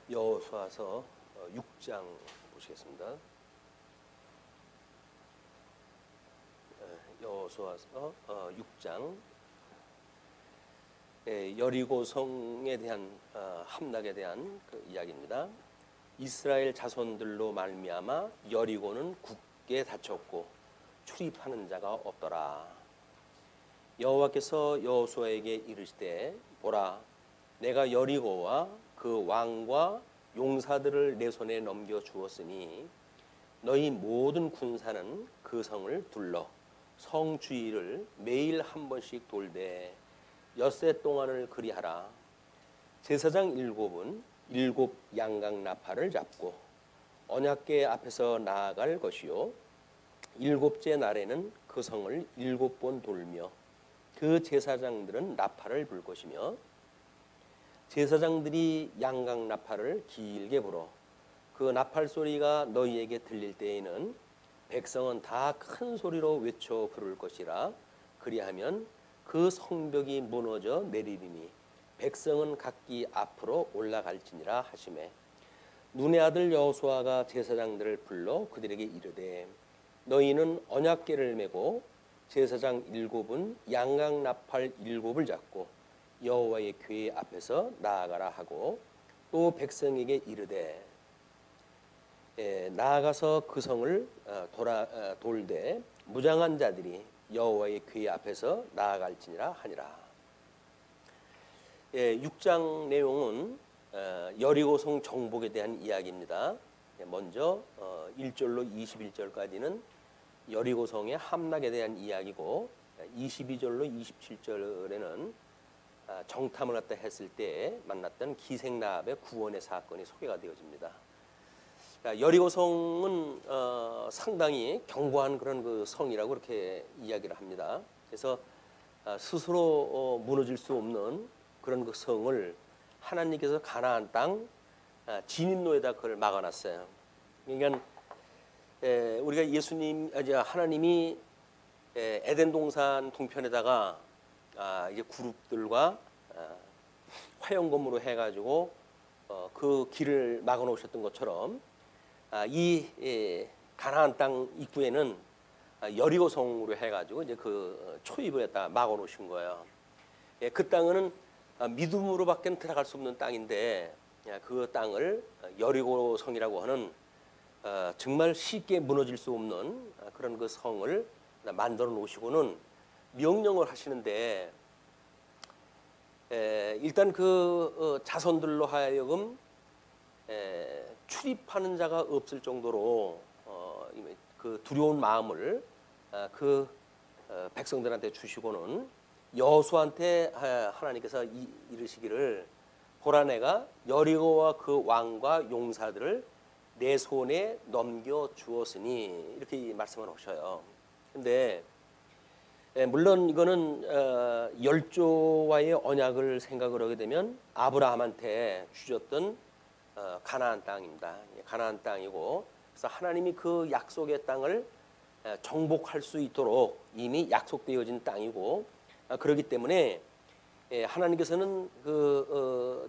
여호수아서 6장 보시겠습니다. 여호수아서 6장 여리고성에 대한 함락에 대한 그 이야기입니다. 이스라엘 자손들로 말미암아 여리고는 굳게 닫혔고 출입하는 자가 없더라. 여호와께서 여호수아에게 이르시되 보라, 내가 여리고와 그 왕과 용사들을 내 손에 넘겨 주었으니 너희 모든 군사는 그 성을 둘러 성 주위를 매일 한 번씩 돌되 엿새 동안을 그리하라. 제사장 7은 7 양각 나팔을 잡고 언약궤 앞에서 나아갈 것이요 7째 날에는 그 성을 7번 돌며 그 제사장들은 나팔을 불 것이며 제사장들이 양각 나팔을 길게 불어 그 나팔 소리가 너희에게 들릴 때에는 백성은 다 큰 소리로 외쳐 부를 것이라. 그리하면 그 성벽이 무너져 내리리니 백성은 각기 앞으로 올라갈지니라 하시매, 눈의 아들 여호수아가 제사장들을 불러 그들에게 이르되 너희는 언약궤를 메고 제사장 7은 양각 나팔 7을 잡고 여호와의 궤 앞에서 나아가라 하고, 또 백성에게 이르되 나아가서 그 성을 돌되 무장한 자들이 여호와의 궤 앞에서 나아갈지니라 하니라. 6장 내용은 여리고성 정복에 대한 이야기입니다. 먼저 1절로 21절까지는 여리고성의 함락에 대한 이야기고, 22절로 27절에는 정탐을 갖다 했을 때 만났던 기생라합의 구원의 사건이 소개가 되어집니다. 여리고성은 상당히 견고한 그런 그 성이라고 그렇게 이야기를 합니다. 그래서 스스로 무너질 수 없는 그런 그 성을 하나님께서 가나안 땅 진입로에다 그걸 막아놨어요. 그러니까 우리가 하나님이 에덴 동산 동편에다가 이제 그룹들과 화영검으로 해가지고 그 길을 막아 놓으셨던 것처럼 이 가나안 땅 입구에는 여리고성으로 해가지고 이제 그 초입을 했다 막아 놓으신 거예요. 그 땅은 믿음으로밖에 들어갈 수 없는 땅인데, 그 땅을 여리고성이라고 하는 정말 쉽게 무너질 수 없는 그런 그 성을 만들어 놓으시고는 명령을 하시는데, 일단 그 자손들로 하여금 출입하는 자가 없을 정도로 그 두려운 마음을 그 백성들한테 주시고는 여호수아한테 하나님께서 이르시기를 보라, 내가 여리고와 그 왕과 용사들을 내 손에 넘겨 주었으니 이렇게 말씀을 하셔요. 근데 물론 이거는 열조와의 언약을 생각을 하게 되면 아브라함한테 주셨던 가나안 땅입니다. 가나안 땅이고, 그래서 하나님이 그 약속의 땅을 정복할 수 있도록 이미 약속되어진 땅이고, 그렇기 때문에 하나님께서는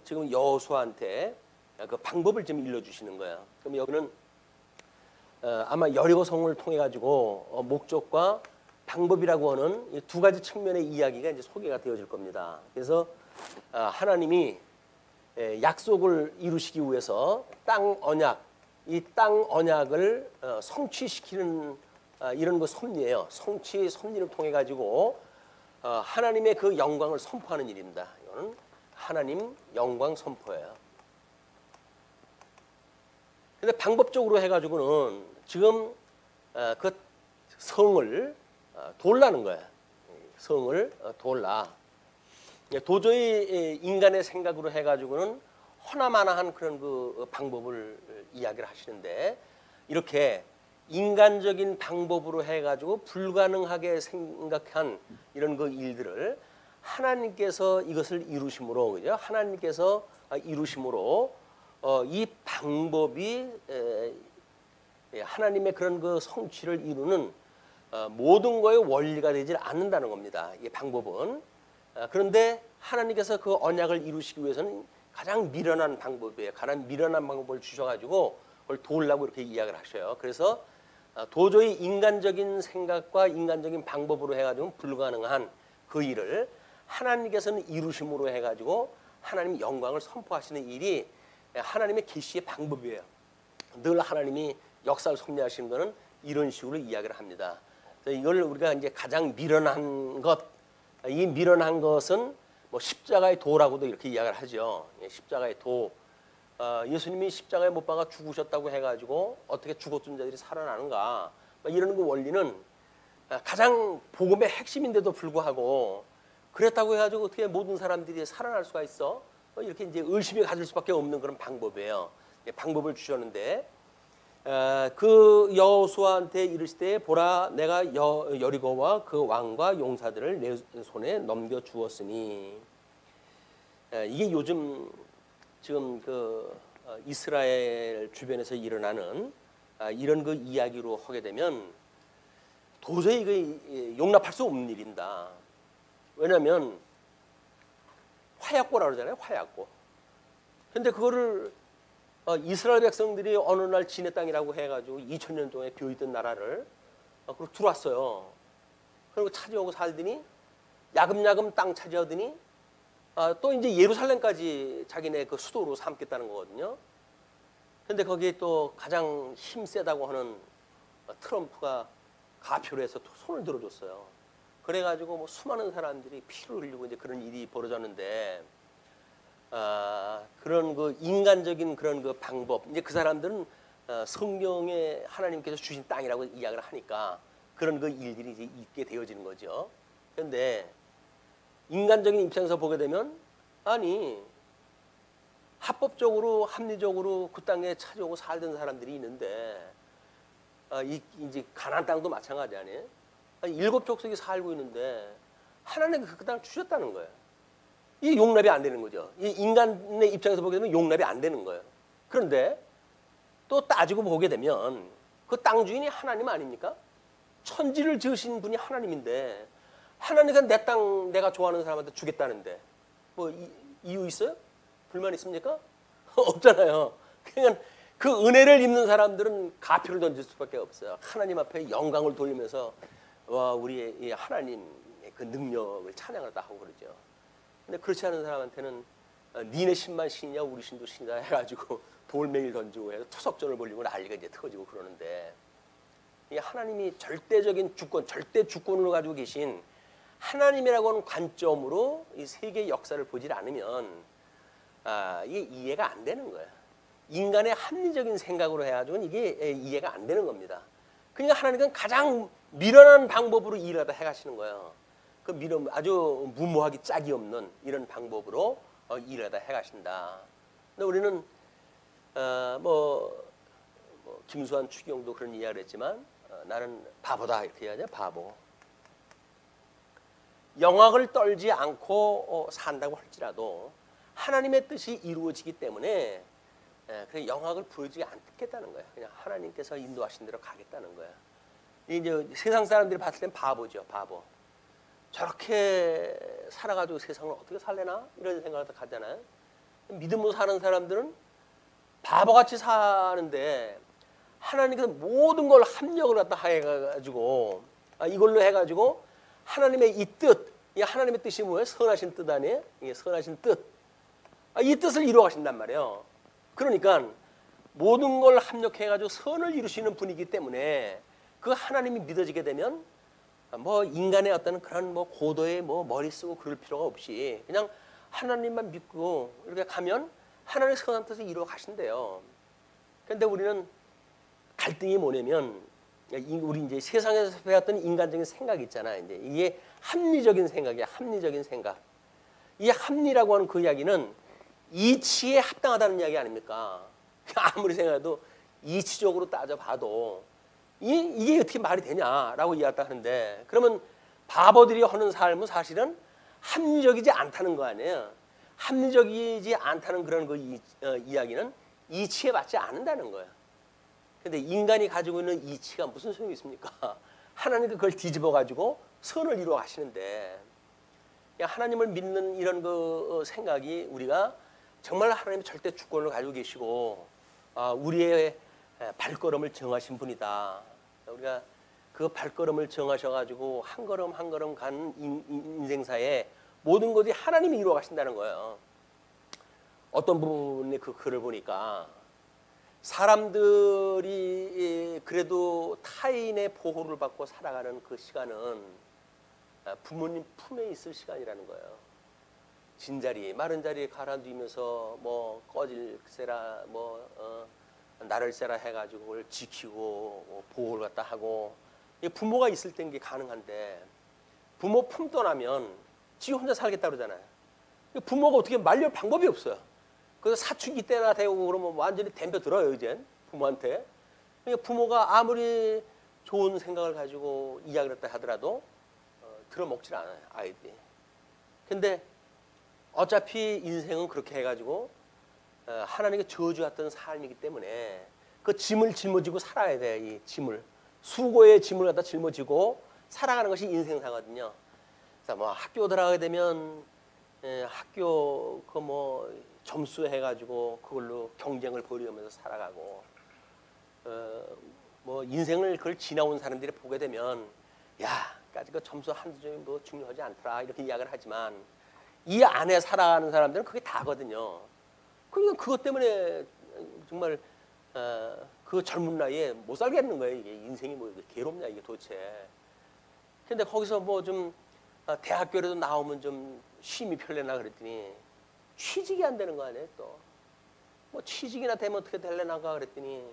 지금 여호수아한테 그 방법을 좀 일러주시는 거예요. 그럼 여기는 아마 여리고성을 통해 가지고 목적과 방법이라고 하는 두 가지 측면의 이야기가 이제 소개가 되어질 겁니다. 그래서 하나님이 약속을 이루시기 위해서 이 땅 언약을 성취시키는 이런 그 섭리예요. 성취 섭리를 통해 가지고 하나님의 그 영광을 선포하는 일입니다. 이거는 하나님 영광 선포예요. 근데 방법적으로 해가지고는 지금 그 성을 돌라는 거야. 성을 돌라. 도저히 인간의 생각으로 해가지고는 허나마나한 그런 그 방법을 이야기를 하시는데, 이렇게 인간적인 방법으로 해가지고 불가능하게 생각한 이런 그 일들을 하나님께서 이것을 이루심으로, 그죠? 하나님께서 이루심으로 이 방법이 하나님의 그런 그 성취를 이루는 모든 거의 원리가 되지 않는다는 겁니다. 이 방법은. 그런데 하나님께서 그 언약을 이루시기 위해서는 가장 미련한 방법이에요. 가장 미련한 방법을 주셔가지고 그걸 도우려고 이렇게 이야기를 하셔요. 그래서 도저히 인간적인 생각과 인간적인 방법으로 해가지고 불가능한 그 일을 하나님께서는 이루심으로 해가지고 하나님 영광을 선포하시는 일이 하나님의 계시의 방법이에요. 늘 하나님이 역사를 섭리하시는 것은 이런 식으로 이야기를 합니다. 이걸 우리가 이제 가장 미련한 것, 이 미련한 것은 뭐 십자가의 도라고도 이렇게 이야기를 하죠. 십자가의 도. 예수님이 십자가에 못 박아 죽으셨다고 해가지고 어떻게 죽었던 자들이 살아나는가? 이런 그 원리는 가장 복음의 핵심인데도 불구하고 그랬다고 해가지고 어떻게 모든 사람들이 살아날 수가 있어? 이렇게 이제 의심이 가질 수밖에 없는 그런 방법이에요. 방법을 주셨는데 그 여호수아한테 이르시되 보라 내가 여리고와 그 왕과 용사들을 내 손에 넘겨 주었으니 이게 요즘 지금 그 이스라엘 주변에서 일어나는 이런 그 이야기로 하게 되면 도저히 그 용납할 수 없는 일입니다. 왜냐하면 화약고라고 그러잖아요. 화약고. 근데 그거를 이스라엘 백성들이 어느 날 지네 땅이라고 해가지고 2000년 동안 비어있던 나라를 그리고 들어왔어요. 그리고 차지하고 살더니 야금야금 땅 차지하더니 또 이제 예루살렘까지 자기네 그 수도로 삼겠다는 거거든요. 근데 거기에 또 가장 힘 세다고 하는 트럼프가 가표를 해서 손을 들어줬어요. 그래가지고 뭐 수많은 사람들이 피를 흘리고 이제 그런 일이 벌어졌는데 그런 그 인간적인 그런 그 방법, 이제 그 사람들은 성경에 하나님께서 주신 땅이라고 이야기를 하니까 그런 그 일들이 이제 있게 되어지는 거죠. 그런데 인간적인 입장에서 보게 되면 아니 합법적으로 합리적으로 그 땅에 차지하고 살던 사람들이 있는데 이제 가나안 땅도 마찬가지 아니에요? 7족속이 살고 있는데 하나님이 그 땅을 주셨다는 거예요. 이 용납이 안 되는 거죠. 이 인간의 입장에서 보게 되면 용납이 안 되는 거예요. 그런데 또 따지고 보게 되면 그 땅 주인이 하나님 아닙니까? 천지를 지으신 분이 하나님인데 하나님은 내 땅 내가 좋아하는 사람한테 주겠다는데 뭐 이유 있어요? 불만 있습니까? 없잖아요. 그러니까 그 은혜를 입는 사람들은 가표를 던질 수밖에 없어요. 하나님 앞에 영광을 돌리면서 와 우리의 이 하나님의 그 능력을 찬양하다 하고 그러죠. 근데 그렇지 않은 사람한테는 니네 신만 신이냐 우리 신도 신이냐 해가지고 돌멩이를 던지고 해서 투석전을 벌리고 난리가 이제 터지고 그러는데 이 하나님이 절대적인 주권, 절대 주권을 가지고 계신 하나님이라고 하는 관점으로 이 세계의 역사를 보질 않으면 이게 이해가 안 되는 거예요. 인간의 합리적인 생각으로 해가지고는 이게 이해가 안 되는 겁니다. 그러니까 하나님은 가장 미련한 방법으로 일을 하다 해가시는 거예요. 그 미련 아주 무모하기 짝이 없는 이런 방법으로 일을 하다 해가신다. 근데 우리는 뭐 김수환 추경도 그런 이야기를 했지만 나는 바보다 이렇게 해야죠. 바보. 영광을 떨지 않고 산다고 할지라도 하나님의 뜻이 이루어지기 때문에 그래 영광을 부여지지 않겠다는 거예요. 그냥 하나님께서 인도하신 대로 가겠다는 거예요. 이제 세상 사람들이 봤을 땐 바보죠. 바보. 저렇게 살아가지고 세상을 어떻게 살래나 이런 생각을 가잖아요. 믿음으로 사는 사람들은 바보같이 사는데 하나님께서 모든 걸 합력을 갖다 해가지고 이걸로 해가지고 하나님의 이 뜻, 이 하나님의 뜻이 뭐예요? 선하신 뜻 아니에요? 이게 선하신 뜻. 이 뜻을 이루어 가신단 말이에요. 그러니까 모든 걸 합력해가지고 선을 이루시는 분이기 때문에 그 하나님이 믿어지게 되면 뭐 인간의 어떤 그런 뭐 고도의 뭐 머리 쓰고 그럴 필요가 없이 그냥 하나님만 믿고 이렇게 가면 하나님의 선한 뜻을 이루어 가신대요. 그런데 우리는 갈등이 뭐냐면 우리 이제 세상에서 배웠던 인간적인 생각이 있잖아. 이제 이게 합리적인 생각이야. 합리적인 생각. 이 합리라고 하는 그 이야기는 이치에 합당하다는 이야기 아닙니까? 아무리 생각해도 이치적으로 따져봐도 이게 어떻게 말이 되냐라고 이야기를 하는데 그러면 바보들이 하는 삶은 사실은 합리적이지 않다는 거 아니에요. 합리적이지 않다는 그런 그 이야기는 이치에 맞지 않는다는 거예요. 근데 인간이 가지고 있는 이치가 무슨 소용이 있습니까? 하나님이 그걸 뒤집어 가지고 선을 이루어 가시는데 하나님을 믿는 이런 그 생각이 우리가 정말 하나님이 절대 주권을 가지고 계시고 우리의 발걸음을 정하신 분이다. 우리가 그 발걸음을 정하셔가지고 한 걸음 한 걸음 가는 인생사에 모든 것이 하나님이 이루어 가신다는 거예요. 어떤 분의 그 글을 보니까 사람들이 그래도 타인의 보호를 받고 살아가는 그 시간은 부모님 품에 있을 시간이라는 거예요. 진자리, 마른 자리에 가라앉으면서 뭐 꺼질세라, 나를 세라 해가지고 그걸 지키고 보호를 갖다 하고, 부모가 있을 땐 게 가능한데 부모 품 떠나면 지 혼자 살겠다 그러잖아요. 부모가 어떻게 말릴 방법이 없어요. 그래서 사춘기 때나 되고 그러면 완전히 덤벼 들어요, 이젠 부모한테. 그러니까 부모가 아무리 좋은 생각을 가지고 이야기를 했다 하더라도 들어먹질 않아요, 아이들이. 근데 어차피 인생은 그렇게 해가지고 하나님께 저주했던 삶이기 때문에 그 짐을 짊어지고 살아야 돼. 이 짐을, 수고의 짐을 갖다 짊어지고 살아가는 것이 인생사거든요. 그래서 뭐 학교 들어가게 되면 학교 그 뭐 점수 해가지고 그걸로 경쟁을 벌이면서 살아가고, 뭐 인생을 그걸 지나온 사람들이 보게 되면 야까지 그 점수 한두 점이 뭐 중요하지 않더라 이렇게 이야기를 하지만 이 안에 살아가는 사람들은 그게 다거든요. 그러니까 그것 때문에 정말 그 젊은 나이에 못 살겠는 거예요. 이게 인생이 뭐 괴롭냐 이게 도대체. 근데 거기서 뭐 좀 대학교라도 나오면 좀 쉼이 편려나 그랬더니 취직이 안 되는 거 아니에요. 또 뭐 취직이나 되면 어떻게 될래나가 그랬더니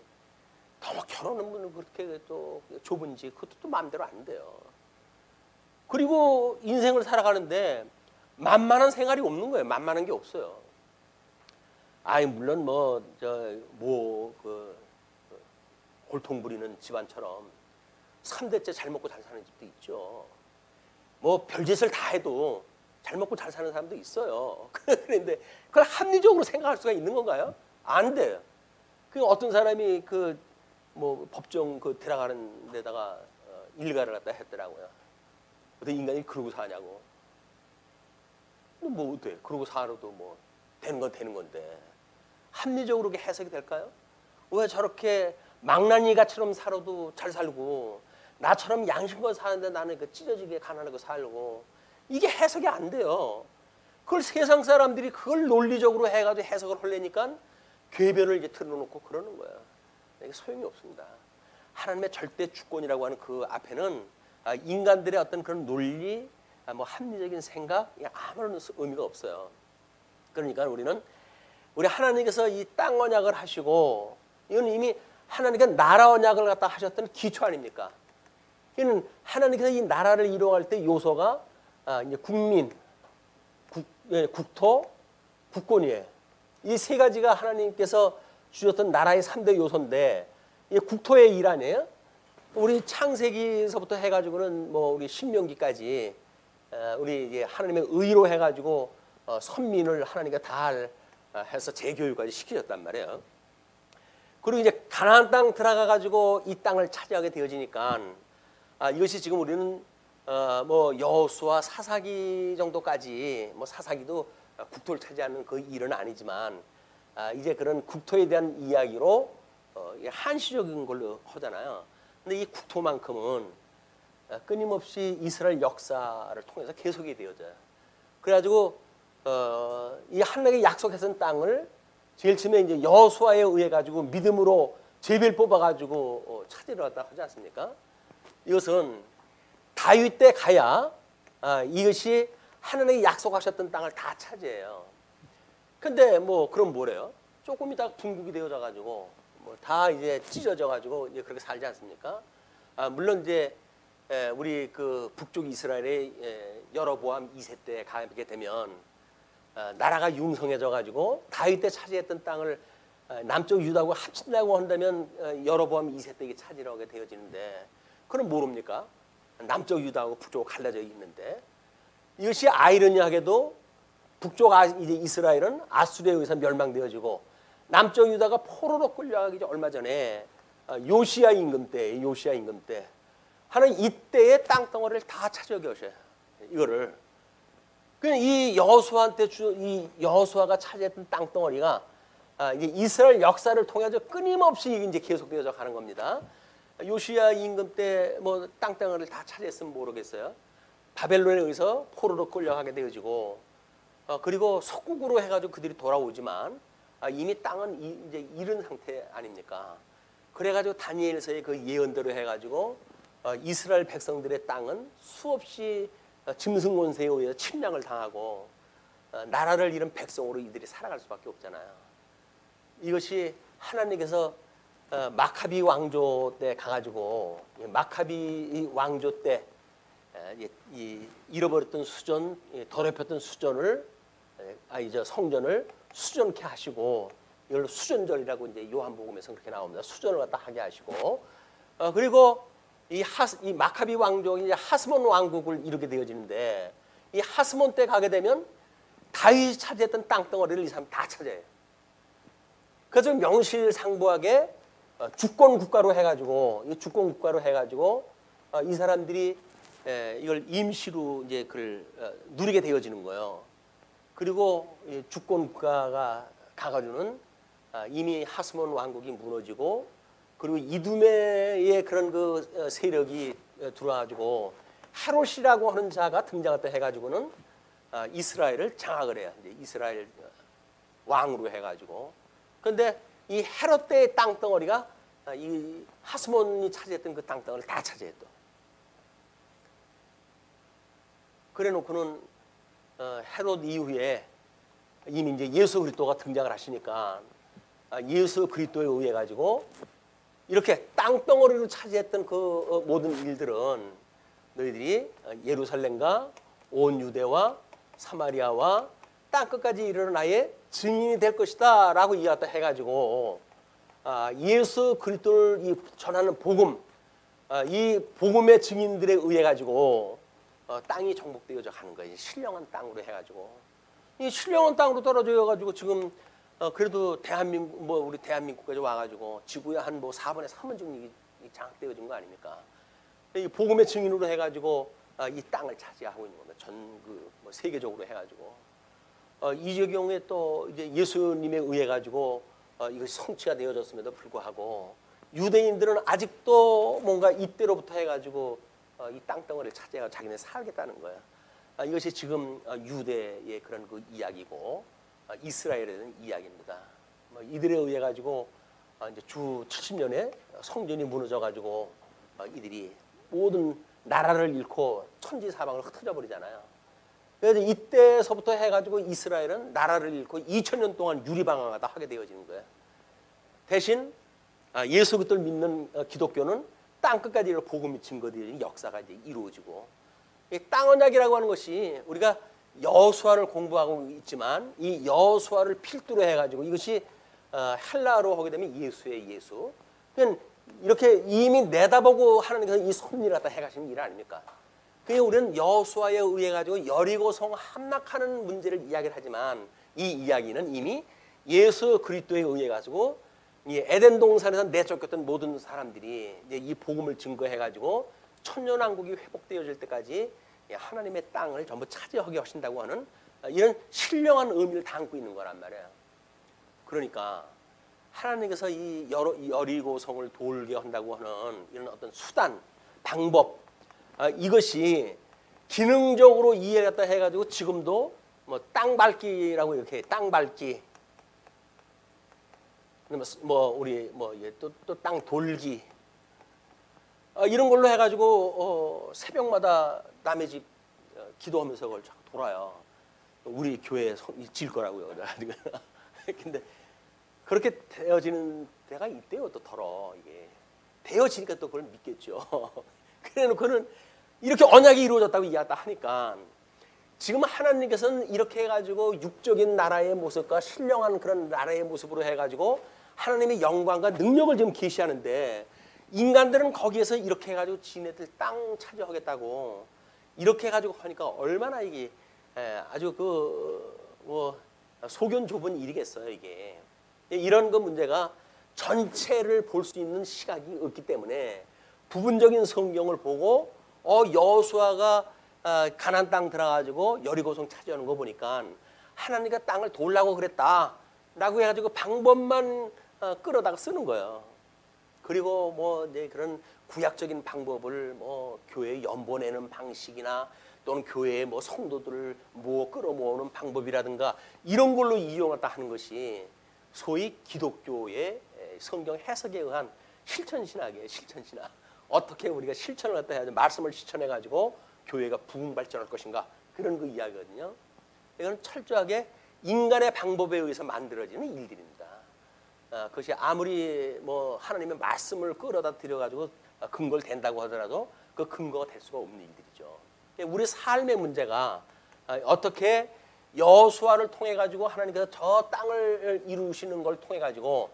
너무 결혼은 그렇게 또 좁은지 그것도 또 마음대로 안 돼요. 그리고 인생을 살아가는데 만만한 생활이 없는 거예요. 만만한 게 없어요. 물론 골통 부리는 집안처럼 3대째 잘 먹고 잘 사는 집도 있죠. 뭐 별짓을 다 해도 잘 먹고 잘 사는 사람도 있어요. 그런데 그걸 합리적으로 생각할 수가 있는 건가요? 안 돼요. 그 어떤 사람이 그 뭐 법정 그 들어가는 데다가 일가를 갖다 했더라고요. 어떻게 인간이 그러고 사냐고. 뭐 어때? 그러고 살아도 뭐 되는 건 되는 건데 합리적으로 그게 해석이 될까요? 왜 저렇게 망나니가처럼 살아도 잘 살고 나처럼 양심껏 사는데 나는 그 찢어지게 가난하고 살고, 이게 해석이 안 돼요. 그걸 세상 사람들이 그걸 논리적으로 해가지고 해석을 하려니까 궤변을 이제 틀어놓고 그러는 거예요. 이게 소용이 없습니다. 하나님의 절대 주권이라고 하는 그 앞에는 인간들의 어떤 그런 논리, 뭐 합리적인 생각, 아무런 의미가 없어요. 그러니까 우리 하나님께서 이 땅 언약을 하시고, 이건 이미 하나님께서 나라 언약을 갖다 하셨던 기초 아닙니까? 이는 하나님께서 이 나라를 이루어갈 때 요소가 이제 국민, 국토, 국권이에요. 이 세 가지가 하나님께서 주셨던 나라의 3대 요소인데, 이게 국토의 일 아니에요? 우리 창세기서부터 해가지고는 뭐 우리 신명기까지 우리 이제 하나님의 의로 해가지고 선민을 하나님께 다 해서 재교육까지 시키셨단 말이에요. 그리고 이제 가나안 땅 들어가가지고 이 땅을 차지하게 되어지니까 이것이 지금 우리는 뭐 여호수아 사사기 정도까지, 뭐 사사기도 국토를 차지하는 그 일은 아니지만 이제 그런 국토에 대한 이야기로 한시적인 걸로 하잖아요. 근데 이 국토만큼은 끊임없이 이스라엘 역사를 통해서 계속이 되어져요. 그래가지고 이 하나님께 약속했던 땅을 제일 처음에 이제 여호수아에 의해 가지고 믿음으로 제비를 뽑아가지고 찾으러 왔다 하지 않습니까? 이것은 다윗 때 가야 이것이 하나님이 약속하셨던 땅을 다 차지해요. 근데 뭐 그럼 뭐래요? 조금 있다가 분국이 되어져 가지고 뭐 다 이제 찢어져 가지고 이제 그렇게 살지 않습니까? 물론 이제 우리 그 북쪽 이스라엘의 여로보암 2세 때 가게 되면 나라가 융성해져 가지고 다윗 때 차지했던 땅을 남쪽 유다하고 합친다고 한다면 여로보암 2세 때 이게 차지하게 되어지는데, 그럼 모릅니까? 남쪽 유다하고 북쪽으로 갈라져 있는데, 이것이 아이러니하게도 북쪽 이제 이스라엘은 아수르에 의해서 멸망되어지고 남쪽 유다가 포로로 끌려가기 얼마 전에 요시야 임금 때 하는 이때의 땅덩어리를 다 차지하게 하셔요. 이거를 이 여호수아한테 이 여호수아가 차지했던 땅덩어리가 이제 이스라엘 역사를 통해서 끊임없이 이제 계속되어져 가는 겁니다. 요시야 임금 때 뭐 땅덩어리를 다 차지했으면 모르겠어요. 바벨론에 의해서 포로로 끌려가게 되어지고 그리고 속국으로 해가지고 그들이 돌아오지만 이미 땅은 이제 잃은 상태 아닙니까? 그래가지고 다니엘서의 그 예언대로 해가지고 이스라엘 백성들의 땅은 수없이 짐승 권세에 의해 침략을 당하고 나라를 잃은 백성으로 이들이 살아갈 수밖에 없잖아요. 이것이 하나님께서 마카비 왕조 때 가가지고 마카비 왕조 때 잃어버렸던 수전, 더럽혔던 수전을 성전을 수전케 하시고 이걸 수전절이라고 이제 요한복음에서 그렇게 나옵니다. 수전을 갖다 하게 하시고 그리고 이 마카비 왕족이 이제 하스몬 왕국을 이루게 되어지는데 이 하스몬 때 가게 되면 다윗이 차지했던 땅덩어리를 이 사람 다 차지해요. 그래서 명실상부하게 주권 국가로 해가지고 이 사람들이 이걸 임시로 이제 그걸 누리게 되어지는 거예요. 그리고 주권 국가가 가가지고는 이미 하스몬 왕국이 무너지고 그리고 이두메의 그런 그 세력이 들어와가지고 헤롯이라고 하는 자가 등장했다 해가지고는 이스라엘을 장악을 해요. 이제 이스라엘 왕으로 해가지고. 그런데 이 헤롯 때의 땅덩어리가 이 하스몬이 차지했던 그 땅덩어리를 다 차지했다. 그래놓고는 헤롯 이후에 이미 이제 예수 그리스도가 등장을 하시니까 예수 그리스도에 의해 가지고 이렇게 땅덩어리로 차지했던 그 모든 일들은 너희들이 예루살렘과 온 유대와 사마리아와 땅끝까지 이르러 나의 증인이 될 것이다 라고 이야기했다 해가지고 예수 그리스도를 전하는 복음, 이 복음의 증인들에 의해 가지고 땅이 정복되어져 가는 거예요. 신령한 땅으로 해가지고 이 신령한 땅으로 떨어져 가지고 지금 그래도 대한민국 우리 대한민국까지 와가지고 지구의 한 4분의 3은 지금 장악되어진 거 아닙니까? 이 복음의 증인으로 해가지고 이 땅을 차지하고 있는 겁니다. 전 세계적으로 해가지고 이 경우에 또 이제 예수님에 의해 가지고 이것이 성취가 되어졌음에도 불구하고 유대인들은 아직도 뭔가 이때로부터 해가지고 이 땅덩어리를 차지해서 자기네 살겠다는 거예요. 이것이 지금 유대의 그런 그 이야기고 이스라엘에 대한 이야기입니다. 이들에 의해 가지고 이제 주 70년에 성전이 무너져 가지고 이들이 모든 나라를 잃고 천지 사방을 흩어져 버리잖아요. 그래서 이때서부터 해가지고 이스라엘은 나라를 잃고 2000년 동안 유리방황하다 하게 되어지는 거예요. 대신 예수 그리스도를 믿는 기독교는 땅 끝까지 복음이 증거되는 역사가 이제 이루어지고 이 땅 언약이라고 하는 것이 우리가 여호수아를 공부하고 있지만 이 여호수아를 필두로 해가지고 이것이 헬라어로 하게 되면 예수의 예수. 그러니까 이렇게 이미 내다보고 하나님께서 이 섭리를 갖다 해가시는 일 아닙니까? 그게 우리는 여호수아에 의해 가지고 여리고성 함락하는 문제를 이야기를 하지만 이 이야기는 이미 예수 그리스도에 의해 가지고 이 에덴 동산에서 내쫓겼던 모든 사람들이 이제 이 복음을 증거해 가지고 천년왕국이 회복되어질 때까지 하나님의 땅을 전부 차지하게 하신다고 하는 이런 신령한 의미를 담고 있는 거란 말이에요. 그러니까 하나님께서 이 여리고성을 돌게 한다고 하는 이런 어떤 수단, 방법 이것이 기능적으로 이해했다 해가지고 지금도 뭐 땅 밟기라고 이렇게 땅 밟기, 우리 또 땅 돌기 이런 걸로 해가지고 새벽마다 남의 집 기도하면서 그걸 자꾸 돌아요. 우리 교회 질 거라고요. 근데 그렇게 되어지는 데가 있대요. 또 덜어 이게 되어지니까 또 그걸 믿겠죠. 그래놓고는 이렇게 언약이 이루어졌다고 이야기하다 하니까 지금 하나님께서는 이렇게 해가지고 육적인 나라의 모습과 신령한 그런 나라의 모습으로 해가지고 하나님의 영광과 능력을 지금 계시하는데 인간들은 거기에서 이렇게 해가지고 지네들 땅 차지하겠다고 이렇게 해가지고 하니까 얼마나 이게 아주 소견 좁은 일이겠어요. 이게 이런 그 문제가 전체를 볼 수 있는 시각이 없기 때문에 부분적인 성경을 보고 여호수아가 가나안 땅 들어가지고 여리고성 차지하는 거 보니까 하나님과 땅을 돌라고 그랬다라고 해가지고 방법만 끌어다가 쓰는 거예요. 그리고 뭐 이제 그런 구약적인 방법을 뭐 교회 연보내는 방식이나 또는 교회의 뭐 성도들을 끌어모으는 방법이라든가 이런 걸로 이용했다 하는 것이 소위 기독교의 성경 해석에 의한 실천신학이에요. 실천신학. 어떻게 우리가 실천을 갖다 해야지 말씀을 실천해가지고 교회가 부흥 발전할 것인가 그런 그 이야기거든요. 이건 철저하게 인간의 방법에 의해서 만들어지는 일들입니다. 그것이 아무리 뭐 하나님의 말씀을 끌어다 들여가지고 근거를 댄다고 하더라도 그 근거가 될 수가 없는 일들이죠. 우리 삶의 문제가 어떻게 여호수아를 통해 가지고 하나님께서 저 땅을 이루시는 걸 통해 가지고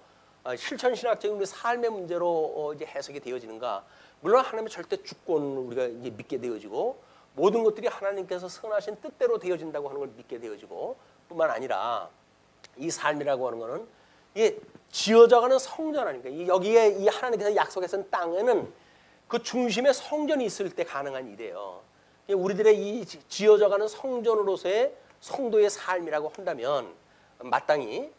실천신학적인 우리 삶의 문제로 이제 해석이 되어지는가? 물론 하나님의 절대 주권을 우리가 이제 믿게 되어지고 모든 것들이 하나님께서 선하신 뜻대로 되어진다고 하는 걸 믿게 되어지고 뿐만 아니라 이 삶이라고 하는 거는 이게 지어져가는 성전 아닙니까? 여기에 이 하나님께서 약속하신 땅에는 그 중심에 성전이 있을 때 가능한 일이에요. 우리들의 이 지어져가는 성전으로서의 성도의 삶이라고 한다면 마땅히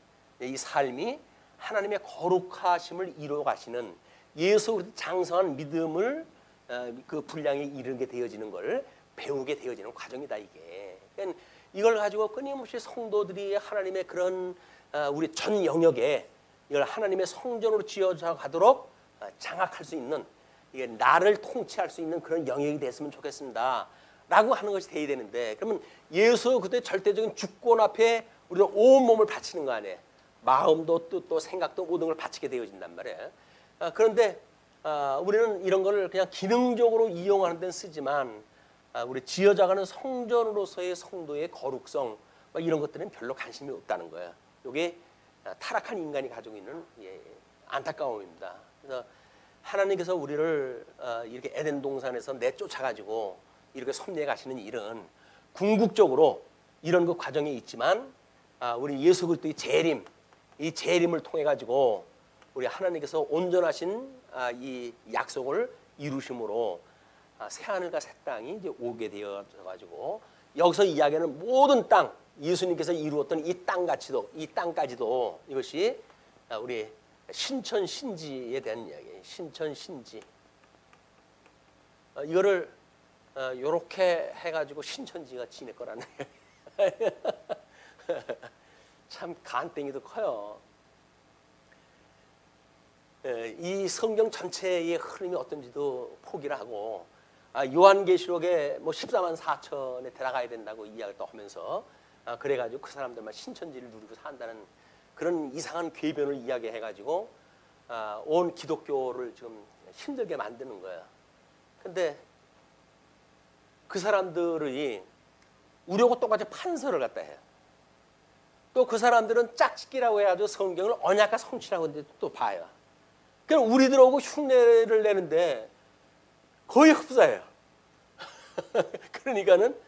이 삶이 하나님의 거룩하심을 이루어가시는 예수 그리스도 장성한 믿음을 그 분량에 이르게 되어지는 걸 배우게 되어지는 과정이다 이게. 그러니까 이걸 가지고 끊임없이 성도들이 하나님의 그런 우리 전 영역에 이걸 하나님의 성전으로 지어져 가도록 장악할 수 있는 이게 나를 통치할 수 있는 그런 영역이 됐으면 좋겠습니다. 라고 하는 것이 돼야 되는데 그러면 예수 그때 절대적인 주권 앞에 우리는 온몸을 바치는 거 아니에요. 마음도 뜻도 생각도 모든 걸 바치게 되어진단 말이에요. 그런데 우리는 이런 걸 그냥 기능적으로 이용하는 데는 쓰지만 우리 지어져가는 성전으로서의 성도의 거룩성 이런 것들은 별로 관심이 없다는 거예요. 이게 타락한 인간이 가지고 있는 안타까움입니다. 그래서 하나님께서 우리를 이렇게 에덴 동산에서 내쫓아가지고 이렇게 섭리해 가시는 일은 궁극적으로 이런 그 과정에 있지만 우리 예수 그리스도의 재림, 이 재림을 통해 가지고 우리 하나님께서 온전하신 이 약속을 이루심으로 새 하늘과 새 땅이 이제 오게 되어 가지고 여기서 이야기하는 모든 땅 예수님께서 이루었던 이 땅까지도 이것이 우리 신천 신지에 대한 이야기예요. 신천 신지. 이거를 요렇게 해가지고 신천지가 지낼 거라는 참 간땡이도 커요. 이 성경 전체의 흐름이 어떤지도 포기를 하고 요한계시록에 뭐 14만 4천에 들어가야 된다고 이야기를 또 하면서 그래가지고 그 사람들만 신천지를 누리고 산다는 그런 이상한 궤변을 이야기해가지고 온 기독교를 지금 힘들게 만드는 거예요. 근데 그 사람들이 우리하고 똑같이 판서를 갖다 해요. 또 그 사람들은 짝짓기라고 해가지고 성경을 언약과 성취라고 또 봐요. 그럼 우리들하고 흉내를 내는데 거의 흡사해요. 그러니까는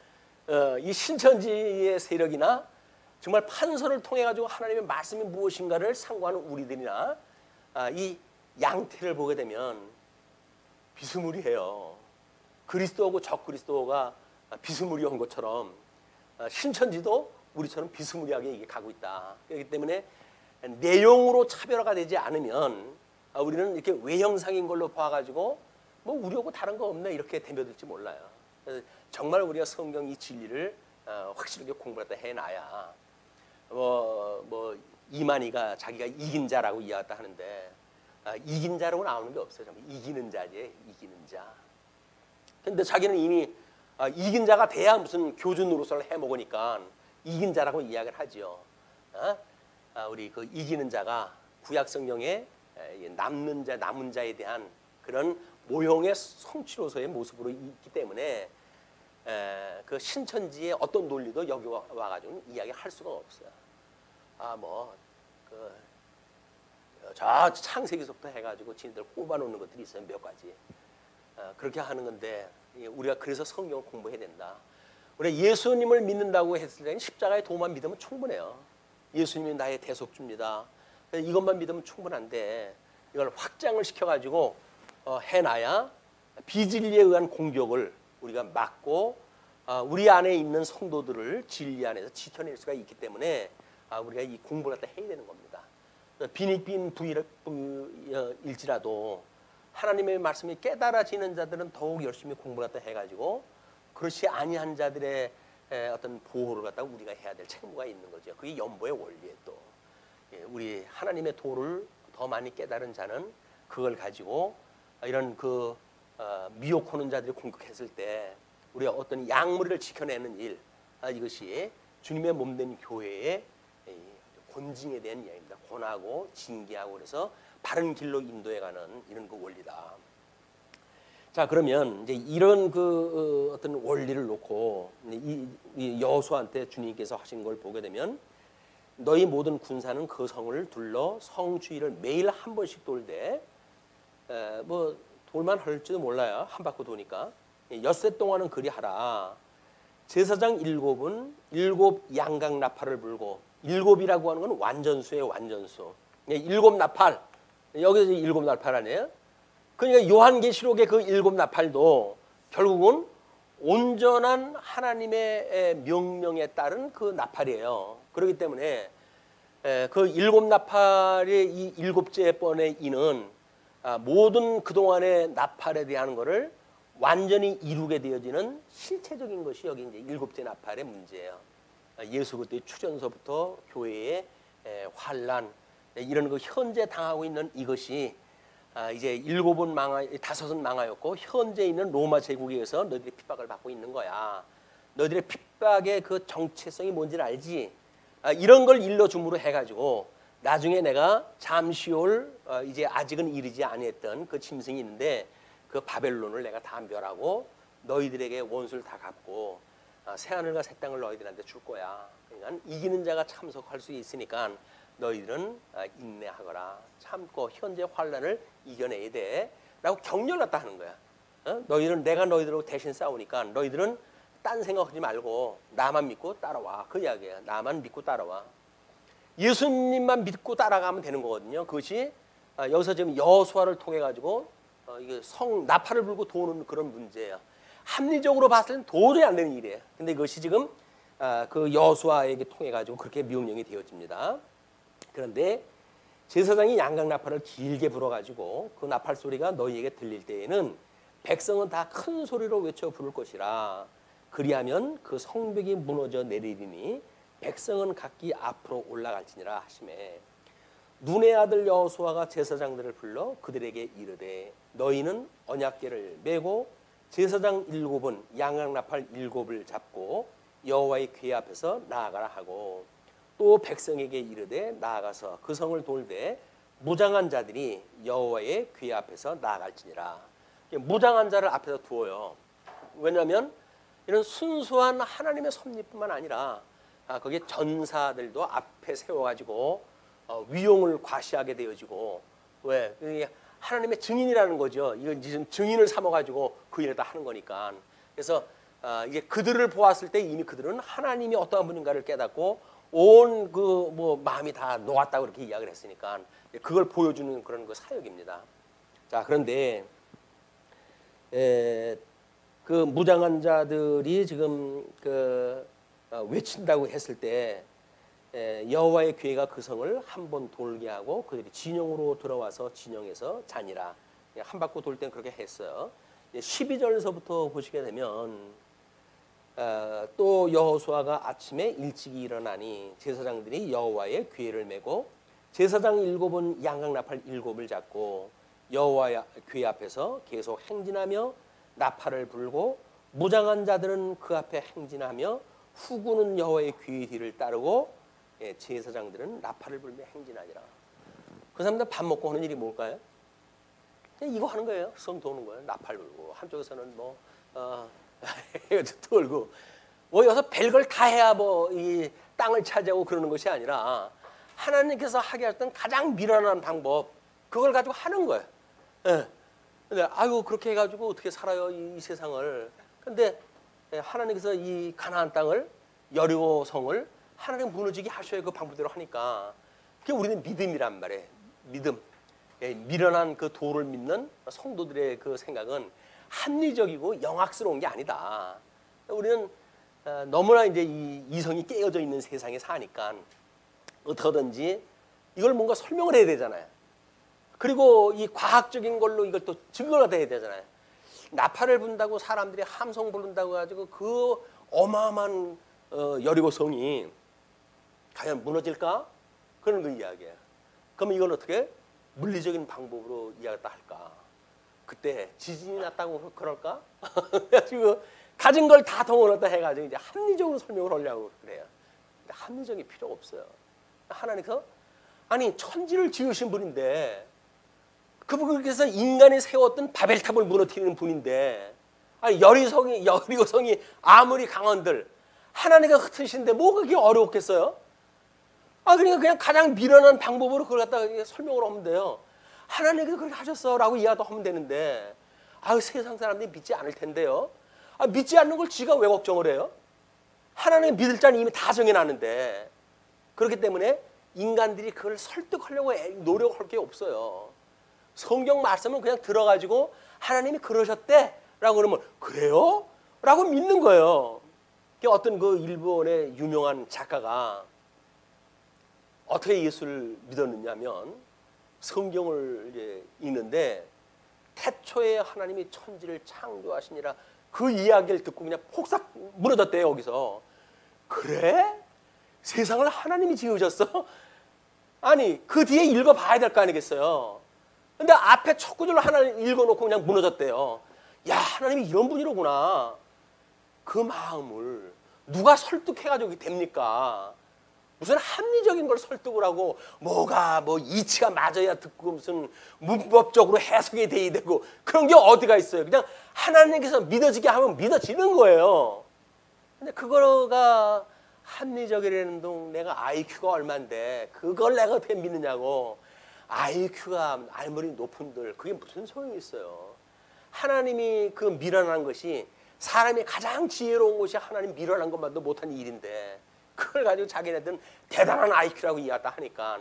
이 신천지의 세력이나 정말 판서를 통해 가지고 하나님의 말씀이 무엇인가를 상고하는 우리들이나 이 양태를 보게 되면 비스무리해요. 그리스도하고 적그리스도가 비스무리한 것처럼 신천지도 우리처럼 비스무리하게 이게 가고 있다. 그렇기 때문에 내용으로 차별화가 되지 않으면 우리는 이렇게 외형상인 걸로 봐가지고 뭐 우리하고 다른 거 없네 이렇게 덤벼들지 몰라요. 그래서 정말 우리가 성경 이 진리를 확실하게 공부를 해놔야 뭐 이만희가 자기가 이긴 자라고 이야기했다 하는데 이긴 자라고 나오는 게 없어요. 이기는 자지, 이기는 자. 근데 자기는 이미 이긴 자가 돼야 무슨 교주 노릇을 해먹으니까 이긴 자라고 이야기를 하죠. 우리 그 이기는 자가 구약 성경에 남은 자에 대한 그런 모형의 성취로서의 모습으로 있기 때문에 그 신천지의 어떤 논리도 여기 와가지고 이야기할 수가 없어요. 저 창세기서부터 해가지고 지네들 꼽아놓는 것들이 있어요. 몇 가지. 그렇게 하는 건데 우리가 그래서 성경을 공부해야 된다. 우리가 예수님을 믿는다고 했을 때는 십자가의 도만 믿으면 충분해요. 예수님이 나의 대속주입니다. 이것만 믿으면 충분한데 이걸 확장을 시켜가지고 해놔야 비진리에 의한 공격을 우리가 막고 우리 안에 있는 성도들을 진리 안에서 지켜낼 수가 있기 때문에 우리가 이 공부를 갖다 해야 되는 겁니다. 빈익빈 부일지라도 하나님의 말씀이 깨달아지는 자들은 더욱 열심히 공부를 갖다 해가지고 그렇지 아니한 자들의 어떤 보호를 갖다 우리가 해야 될 책무가 있는 거죠. 그게 연보의 원리에 또 우리 하나님의 도를 더 많이 깨달은 자는 그걸 가지고 이런 미혹하는 자들이 공격했을 때 우리가 어떤 양무리를 지켜내는 일, 이것이 주님의 몸된 교회의 권징에 대한 이야기입니다. 권하고 징계하고 그래서 바른 길로 인도해가는 이런 그 원리다. 자, 그러면 이제 이런 어떤 원리를 놓고 이 여호수아한테 주님께서 하신 걸 보게 되면 너희 모든 군사는 그 성을 둘러 성 주위를 매일 한 번씩 돌되 뭐 돌만 할지도 몰라요. 한 바퀴 도니까 엿새 동안은 그리하라. 제사장 7은 7 양각 나팔을 불고 7이라고 하는 건 완전수예요. 완전수. 7 나팔. 여기서 7 나팔 아니에요? 그러니까 요한계시록의 그 7 나팔도 결국은 온전한 하나님의 명령에 따른 그 나팔이에요. 그렇기 때문에 그 7 나팔의 이 7째 번의 이는 모든 그동안의 나팔에 대한 것을 완전히 이루게 되어지는 실체적인 것이 여기 이제 7째 나팔의 문제예요. 예수 그리스도의 출현서부터 교회의 환란 이런 그 현재 당하고 있는 이것이 이제 5은 망하였고 현재 있는 로마 제국에 의해서 너희들이 핍박을 받고 있는 거야. 너희들의 핍박의 그 정체성이 뭔지를 알지? 이런 걸 일러줌으로 해가지고 나중에 내가 잠시 올 이제 아직은 이르지 아니했던 그 짐승이 있는데 그 바벨론을 내가 다 멸하고 너희들에게 원수를 다 갚고 새하늘과 새 땅을 너희들한테 줄 거야. 그러니까 이기는 자가 참석할 수 있으니까 너희들은 인내하거라. 참고 현재 환란을 이겨내야 돼. 라고 격려를 갖다 하는 거야. 너희들은 내가 너희들하고 대신 싸우니까 너희들은 딴 생각하지 말고 나만 믿고 따라와. 그 이야기야. 나만 믿고 따라와. 예수님만 믿고 따라가면 되는 거거든요. 그것이 여기서 지금 여호수아를 통해 가지고 이게 나팔을 불고 도는 그런 문제예요. 합리적으로 봤을 때는 도저히 안 되는 일이에요. 근데 그것이 지금 그 여호수아에게 통해 가지고 그렇게 명령이 되어집니다. 그런데 제사장이 양각 나팔을 길게 불어 가지고 그 나팔 소리가 너희에게 들릴 때에는 백성은 다 큰 소리로 외쳐 부를 것이라. 그리하면 그 성벽이 무너져 내리리니 백성은 각기 앞으로 올라갈지니라 하시매. 눈의 아들 여호수아가 제사장들을 불러 그들에게 이르되 너희는 언약궤를 메고 제사장 7은 양각 나팔 7을 잡고 여호와의 궤 앞에서 나아가라 하고 또 백성에게 이르되 나아가서 그 성을 돌되 무장한 자들이 여호와의 궤 앞에서 나아갈지니라. 무장한 자를 앞에서 두어요. 왜냐하면 이런 순수한 하나님의 섭리뿐만 아니라 거기에 전사들도 앞에 세워가지고 위용을 과시하게 되어지고 왜? 이게 하나님의 증인이라는 거죠. 이건 지금 증인을 삼아가지고 그 일을 다 하는 거니까. 그래서 이게 그들을 보았을 때 이미 그들은 하나님이 어떠한 분인가를 깨닫고 온 마음이 다 놓았다고 그렇게 이야기를 했으니까 그걸 보여주는 그런 그 사역입니다. 자, 그런데 그 무장한 자들이 지금 외친다고 했을 때 여호와의 궤가 그 성을 한 번 돌게 하고 그들이 진영으로 들어와서 진영에서 자니라. 한 바퀴 돌 땐 그렇게 했어요. 12절서부터 보시게 되면 또 여호수아가 아침에 일찍이 일어나니 제사장들이 여호와의 궤를 메고 제사장 7은 양각 나팔 7을 잡고 여호와의 궤 앞에서 계속 행진하며 나팔을 불고 무장한 자들은 그 앞에 행진하며 후구는 여호와의 궤 뒤를 따르고 제사장들은 나팔을 불며 행진하니라. 그 사람들 밥 먹고 하는 일이 뭘까요? 이거 하는 거예요. 성 도는 거예요. 나팔 불고 한쪽에서는 돌고 여기서 별걸 다 해야 이 땅을 차지하고 그러는 것이 아니라 하나님께서 하게 하셨던 가장 미련한 방법 그걸 가지고 하는 거예요. 근데 그렇게 해가지고 어떻게 살아요 이 세상을. 근데 하나님께서 이 가나안 땅을 여리고 성을 하나님 무너지게 하셔야 그 방법대로 하니까 그게 우리는 믿음이란 말이에요. 믿음. 미련한 그 도를 믿는 성도들의 그 생각은 합리적이고 영악스러운 게 아니다. 우리는 너무나 이제 이 이성이 깨어져 있는 세상에 사니까 어떻게든지 이걸 뭔가 설명을 해야 되잖아요. 그리고 이 과학적인 걸로 이걸 또 증거가 돼야 되잖아요. 나팔을 분다고 사람들이 함성 부른다고 가지고 그 어마어마한 여리고성이 과연 무너질까? 그런 그 이야기예요. 그럼 이걸 어떻게 물리적인 방법으로 이야기했다 할까? 그때 지진이 났다고 그럴까? 그래가지고 가진 걸 다 동원했다 해가지고 이제 합리적으로 설명을 하려고 그래요. 근데 합리적이 필요 없어요. 하나님께서 아니 천지를 지으신 분인데 그분께서 인간이 세웠던 바벨탑을 무너뜨리는 분인데 아니 여리고성이 아무리 강한들 하나님과 흩으신데 뭐가 그렇게 어려웠겠어요? 그러니까 그냥 가장 미련한 방법으로 그걸 갖다가 설명을 하면 돼요. 하나님께서 그렇게 하셨어라고 이야기도 하면 되는데 세상 사람들이 믿지 않을 텐데요. 믿지 않는 걸 지가 왜 걱정을 해요? 하나님 믿을 자는 이미 다 정해놨는데 그렇기 때문에 인간들이 그걸 설득하려고 노력할 게 없어요. 성경 말씀은 그냥 들어가지고 하나님이 그러셨대 라고 그러면 그래요? 라고 믿는 거예요. 어떤 그 일본의 유명한 작가가 어떻게 예수를 믿었느냐면 성경을 이제 읽는데 태초에 하나님이 천지를 창조하시니라 그 이야기를 듣고 그냥 폭삭 무너졌대요. 여기서 그래? 세상을 하나님이 지으셨어? 아니 그 뒤에 읽어봐야 될 거 아니겠어요. 근데 앞에 첫 구절로 하나님 읽어놓고 그냥 무너졌대요. 야 하나님이 이런 분이로구나. 그 마음을 누가 설득해가지고 됩니까? 무슨 합리적인 걸 설득을 하고 뭐가 뭐 이치가 맞아야 듣고 무슨 문법적으로 해석이 돼야 되고 그런 게 어디가 있어요. 그냥 하나님께서 믿어지게 하면 믿어지는 거예요. 근데 그거가 합리적이라는 동 내가 IQ가 얼만데 그걸 내가 어떻게 믿느냐고. IQ가 아무리 높은들 그게 무슨 소용이 있어요. 하나님이 그 미련한 것이 사람이 가장 지혜로운 것이 하나님 미련한 것만도 못한 일인데 그걸 가지고 자기네들은 대단한 IQ라고 이야기했다 하니까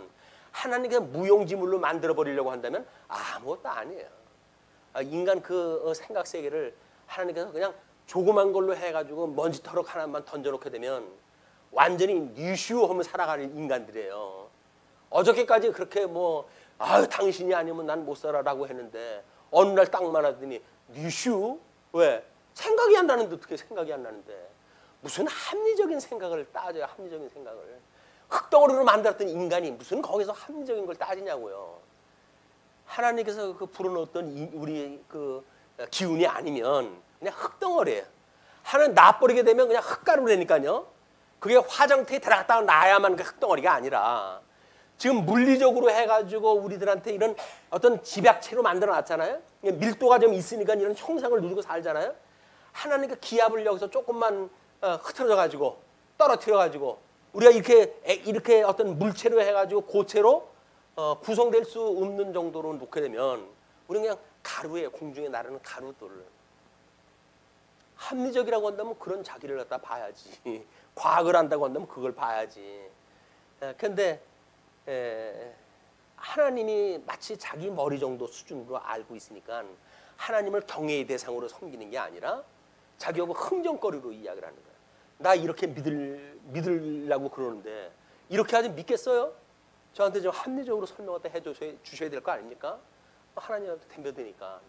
하나님께서 무용지물로 만들어버리려고 한다면 아무것도 아니에요. 인간 그 생각 세계를 하나님께서 그냥 조그만 걸로 해가지고 먼지터럭 하나만 던져놓게 되면 완전히 뉴슈하면 살아가는 인간들이에요. 어저께까지 그렇게 당신이 아니면 난 못 살아라고 했는데 어느 날 딱만 하더니 뉴슈? 왜? 생각이 안 나는데 어떻게 생각이 안 나는데 무슨 합리적인 생각을 따져요. 합리적인 생각을 흙덩어리로 만들었던 인간이 무슨 거기서 합리적인 걸 따지냐고요. 하나님께서 그 불어넣었던 우리 그 기운이 아니면 그냥 흙덩어리예요. 하나님 놔버리게 되면 그냥 흙가루라니까요. 그게 화장터에 들어갔다 놔야만 그 흙덩어리가 아니라 지금 물리적으로 해가지고 우리들한테 이런 어떤 집약체로 만들어 놨잖아요. 밀도가 좀 있으니까 이런 형상을 누리고 살잖아요. 하나님께 기압을 여기서 조금만 흐트러져가지고 떨어뜨려가지고 우리가 이렇게 어떤 물체로 해가지고 고체로 구성될 수 없는 정도로 놓게 되면 우리는 그냥 가루예요. 공중에 나르는 가루들. 합리적이라고 한다면 그런 자기를 갖다 봐야지. 과학을 한다고 한다면 그걸 봐야지. 그런데 하나님이 마치 자기 머리 정도 수준으로 알고 있으니까 하나님을 경외의 대상으로 섬기는 게 아니라 자기하고 흥정거리로 이야기를 하는 거예요. 나 이렇게 믿으려고 그러는데 이렇게 하지 믿겠어요? 저한테 좀 합리적으로 설명을 해주셔야 될 거 아닙니까? 하나님한테 덤벼드니까.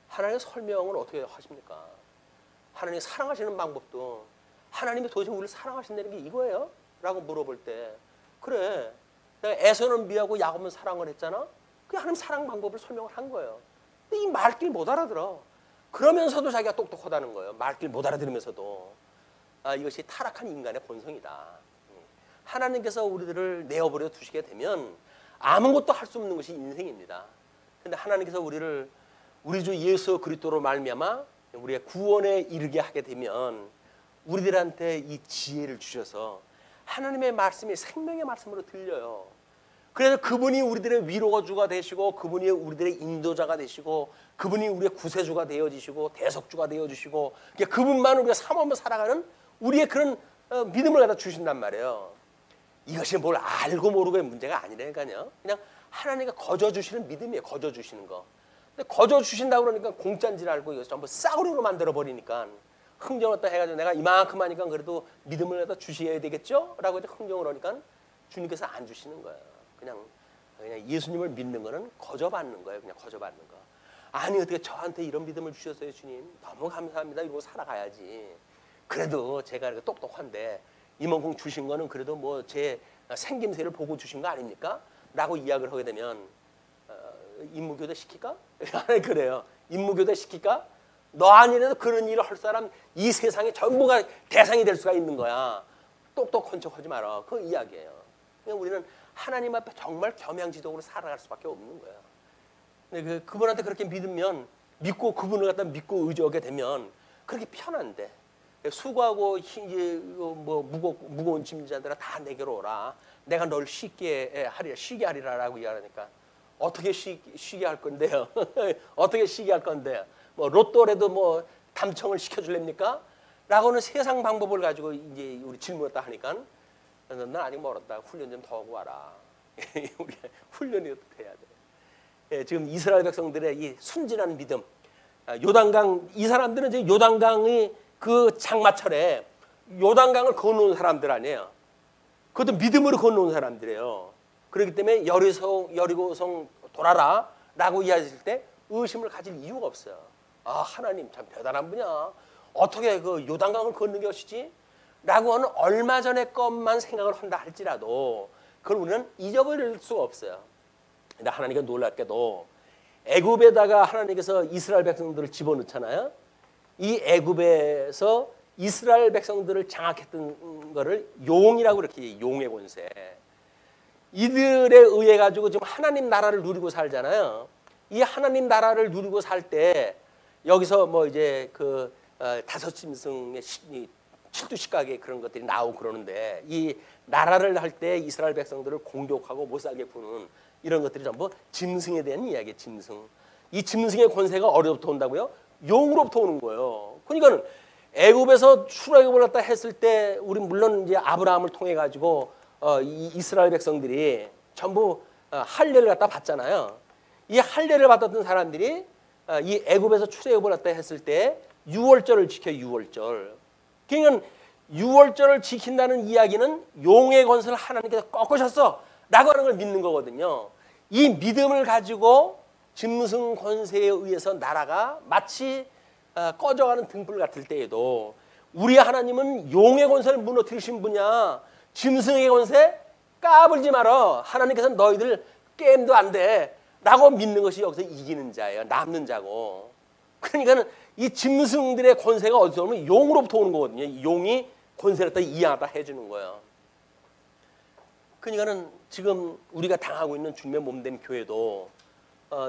하나님의 설명을 어떻게 하십니까? 하나님 사랑하시는 방법도 하나님이 도대체 우리를 사랑하신다는 게 이거예요? 라고 물어볼 때 그래 내가 에서는 미워하고 야곱은 사랑을 했잖아. 그 하나님 사랑 방법을 설명을 한 거예요. 근데 이 말길 못 알아들어. 그러면서도 자기가 똑똑하다는 거예요. 말길 못 알아들으면서도. 이것이 타락한 인간의 본성이다. 하나님께서 우리들을 내어버려 두시게 되면 아무것도 할 수 없는 것이 인생입니다. 근데 하나님께서 우리를 우리 주 예수 그리스도로 말미암아 우리의 구원에 이르게 하게 되면 우리들한테 이 지혜를 주셔서 하나님의 말씀이 생명의 말씀으로 들려요. 그래서 그분이 우리들의 위로주가 되시고 그분이 우리들의 인도자가 되시고 그분이 우리의 구세주가 되어주시고 대속주가 되어주시고 그분만 우리가 삼으며 살아가는 우리의 그런 믿음을 갖다 주신단 말이에요. 이것이 뭘 알고 모르고의 문제가 아니라니까요. 그냥 하나님과 거저주시는 믿음이에요. 거저주시는 거. 근데 거저주신다고 그러니까 공짜인 줄 알고 이거 전부 싸구려로 만들어버리니까 흥정을 갖다 해가지고 내가 이만큼 하니까 그래도 믿음을 갖다 주셔야 되겠죠? 라고 이제 흥정을 하니까 주님께서 안 주시는 거예요. 그냥 예수님을 믿는 거는 거저받는 거예요. 그냥 거저받는 거. 아니 어떻게 저한테 이런 믿음을 주셨어요, 주님? 너무 감사합니다. 이러고 살아가야지. 그래도 제가 이렇게 똑똑한데 이만큼 주신 거는 그래도 뭐 제 생김새를 보고 주신 거 아닙니까? 라고 이야기를 하게 되면 임무교대 시킬까? 아니 그래요. 임무교대 시킬까? 너 아니라도 그런 일을 할 사람 이 세상에 전부가 대상이 될 수가 있는 거야. 똑똑한 척 하지 마라. 그 이야기예요. 그러니까 우리는 하나님 앞에 정말 겸양지독으로 살아갈 수밖에 없는 거야. 근데 그분한테 그렇게 믿고 그분을 갖다 믿고 의지하게 되면 그렇게 편한데 수고하고 이제 뭐 무거운 짐자들아 다 내게로 오라. 내가 널 쉬게 하리라라고 이야기하니까 어떻게 쉬게 할 건데요? 어떻게 쉬게 할 건데요? 뭐 로또라도 뭐 담청을 시켜줄랍니까? 라고는 세상 방법을 가지고 이제 우리 질문했다 하니까 난 아직 멀었다. 훈련 좀 더 하고 와라. 우리 훈련이 어떻게 해야 돼? 예, 지금 이스라엘 백성들의 이 순진한 믿음, 요단강 이 사람들은 이제 요단강의 그 장마철에 요단강을 건너온 사람들 아니에요. 그것도 믿음으로 건너온 사람들이에요. 그렇기 때문에 여리고성 돌아라라고 이야기했을 때 의심을 가질 이유가 없어요. 아 하나님 참 대단한 분이야. 어떻게 그 요단강을 건너게 하시지? 라고 하는 얼마 전의 것만 생각을 한다 할지라도 그걸 우리는 잊어버릴 수가 없어요. 근데 하나님께 놀랍게도 애굽에다가 하나님께서 이스라엘 백성들을 집어넣잖아요. 이 애굽에서 이스라엘 백성들을 장악했던 거를 용이라고 이렇게 용의 권세. 이들에 의해 가지고 지금 하나님 나라를 누리고 살잖아요. 이 하나님 나라를 누리고 살 때 여기서 뭐 이제 그 다섯 짐승의 칠두식각의 그런 것들이 나오고 그러는데 이 나라를 할 때 이스라엘 백성들을 공격하고 못 살게 구는 이런 것들이 전부 짐승에 대한 이야기예요. 짐승. 이 짐승의 권세가 어디로부터 온다고요? 용으로부터 오는 거예요. 그러니까는 애굽에서 출애굽을 갖다 했을 때 우리 물론 이제 아브라함을 통해 가지고 이 이스라엘 백성들이 전부 할례를 갖다 받잖아요. 이 할례를 받았던 사람들이 이 애굽에서 출애굽을 갖다 했을 때 유월절을 지켜 유월절. 그러니까 유월절을 지킨다는 이야기는 용의 권세를 하나님께서 꺾으셨어 라고 하는 걸 믿는 거거든요. 이 믿음을 가지고 짐승 권세에 의해서 나라가 마치 꺼져가는 등불 같을 때에도 우리 하나님은 용의 권세를 무너뜨리신 분이야. 짐승의 권세 까불지 마라. 하나님께서 너희들 게임도 안 돼 라고 믿는 것이 여기서 이기는 자예요. 남는 자고. 그러니까 이 짐승들의 권세가 어디서 오면 용으로부터 오는 거거든요. 용이 권세를 다 이양하다 해주는 거예요. 그러니까는 지금 우리가 당하고 있는 주님의 몸된 교회도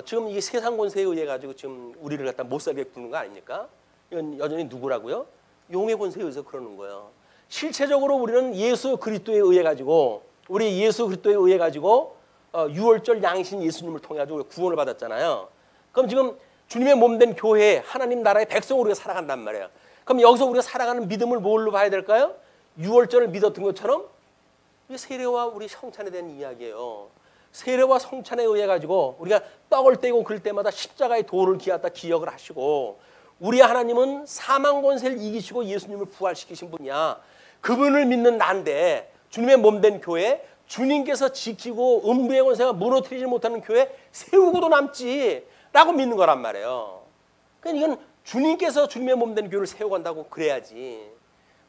지금 이 세상 권세에 의해 가지고 지금 우리를 갖다 못 살게 구는 거 아닙니까? 이건 여전히 누구라고요? 용의 권세에 의해서 그러는 거예요. 실체적으로 우리는 예수 그리스도에 의해 가지고 우리 예수 그리스도에 의해 가지고 유월절 양신 예수님을 통해 가지고 구원을 받았잖아요. 그럼 지금 주님의 몸된 교회 하나님 나라의 백성으로 우리가 살아간단 말이에요. 그럼 여기서 우리가 살아가는 믿음을 뭘로 봐야 될까요? 유월절을 믿었던 것처럼 세례와 우리 성찬에 대한 이야기예요. 세례와 성찬에 의해 가지고 우리가 떡을 떼고 그럴 때마다 십자가의 도를 기억을 하시고 우리 하나님은 사망 권세를 이기시고 예수님을 부활시키신 분이야. 그분을 믿는 난데 주님의 몸된 교회 주님께서 지키고 음부의 권세가 무너뜨리지 못하는 교회 세우고도 남지라고 믿는 거란 말이에요. 그러니까 이건 주님께서 주님의 몸된 교회를 세워간다고 그래야지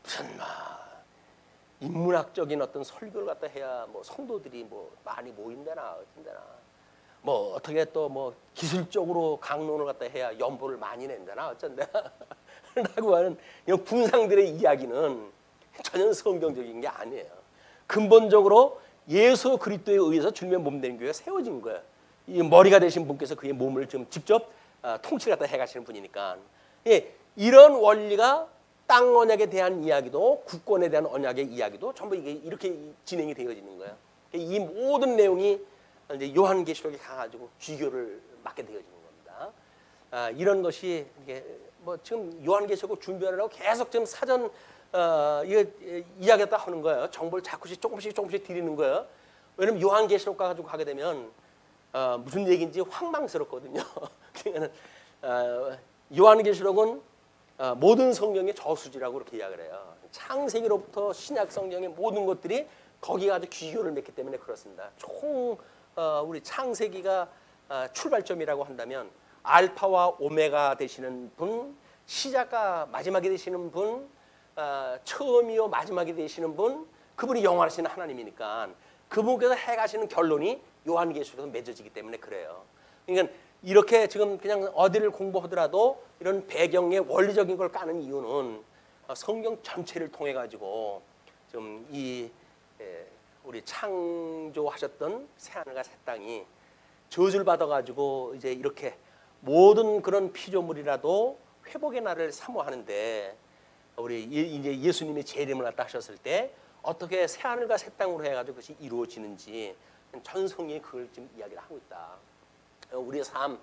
무슨 인문학적인 어떤 설교를 갖다 해야 뭐 성도들이 뭐 많이 모인다나 어쩐다나 뭐 어떻게 또 뭐 기술적으로 강론을 갖다 해야 연보를 많이 낸다나 어쩐다나 라고 하는 이런 궁상들의 이야기는 전혀 성경적인 게 아니에요. 근본적으로 예수 그리스도에 의해서 주님의 몸된 교회가 세워진 거예요. 이 머리가 되신 분께서 그의 몸을 좀 직접 통치를 갖다 해가시는 분이니까 이런 원리가 땅 언약에 대한 이야기도 국권에 대한 언약의 이야기도 전부 이게 이렇게 진행이 되어지는 거예요. 이 모든 내용이 이제 요한계시록에 가가지고 쥐교를 맡게 되어지는 겁니다. 이런 것이 이게 뭐 지금 요한계시록 준비하려고 계속 지금 사전 이야기했다 하는 거예요. 정보를 조금씩 드리는 거예요. 왜냐면 요한계시록 가지고 가게 되면 무슨 얘기인지 황망스럽거든요. 그러니까 요한계시록은 모든 성경의 저수지라고 그렇게 이야기를 해요. 창세기로부터 신약 성경의 모든 것들이 거기가 아주 기교를 맺기 때문에 그렇습니다. 총 우리 창세기가 출발점이라고 한다면 알파와 오메가 되시는 분, 시작과 마지막이 되시는 분, 처음이요 마지막이 되시는 분, 그분이 영원하신 하나님이니까 그분께서 해가시는 결론이 요한계시록에서 맺어지기 때문에 그래요. 그러니까 이렇게 지금 그냥 어디를 공부하더라도 이런 배경의 원리적인 걸 까는 이유는 성경 전체를 통해 가지고 좀 이 우리 창조하셨던 새하늘과 새 땅이 저주를 받아 가지고 이제 이렇게 모든 그런 피조물이라도 회복의 날을 사모하는데 우리 이제 예수님이 재림을 갖다 하셨을 때 어떻게 새하늘과 새 땅으로 해가지고 그것이 이루어지는지 전성이 그걸 지금 이야기를 하고 있다. 우리의 삶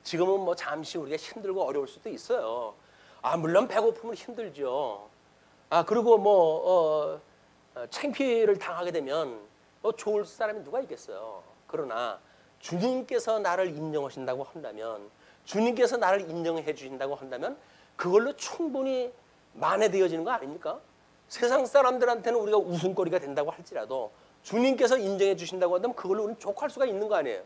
지금은 뭐 잠시 우리가 힘들고 어려울 수도 있어요. 물론 배고프면 힘들죠. 그리고 뭐 창피를 당하게 되면 좋을 사람이 누가 있겠어요. 그러나 주님께서 나를 인정하신다고 한다면, 주님께서 나를 인정해 주신다고 한다면 그걸로 충분히 만회되어지는 거 아닙니까? 세상 사람들한테는 우리가 웃음거리가 된다고 할지라도 주님께서 인정해 주신다고 한다면 그걸로 우리는 족할 수가 있는 거 아니에요.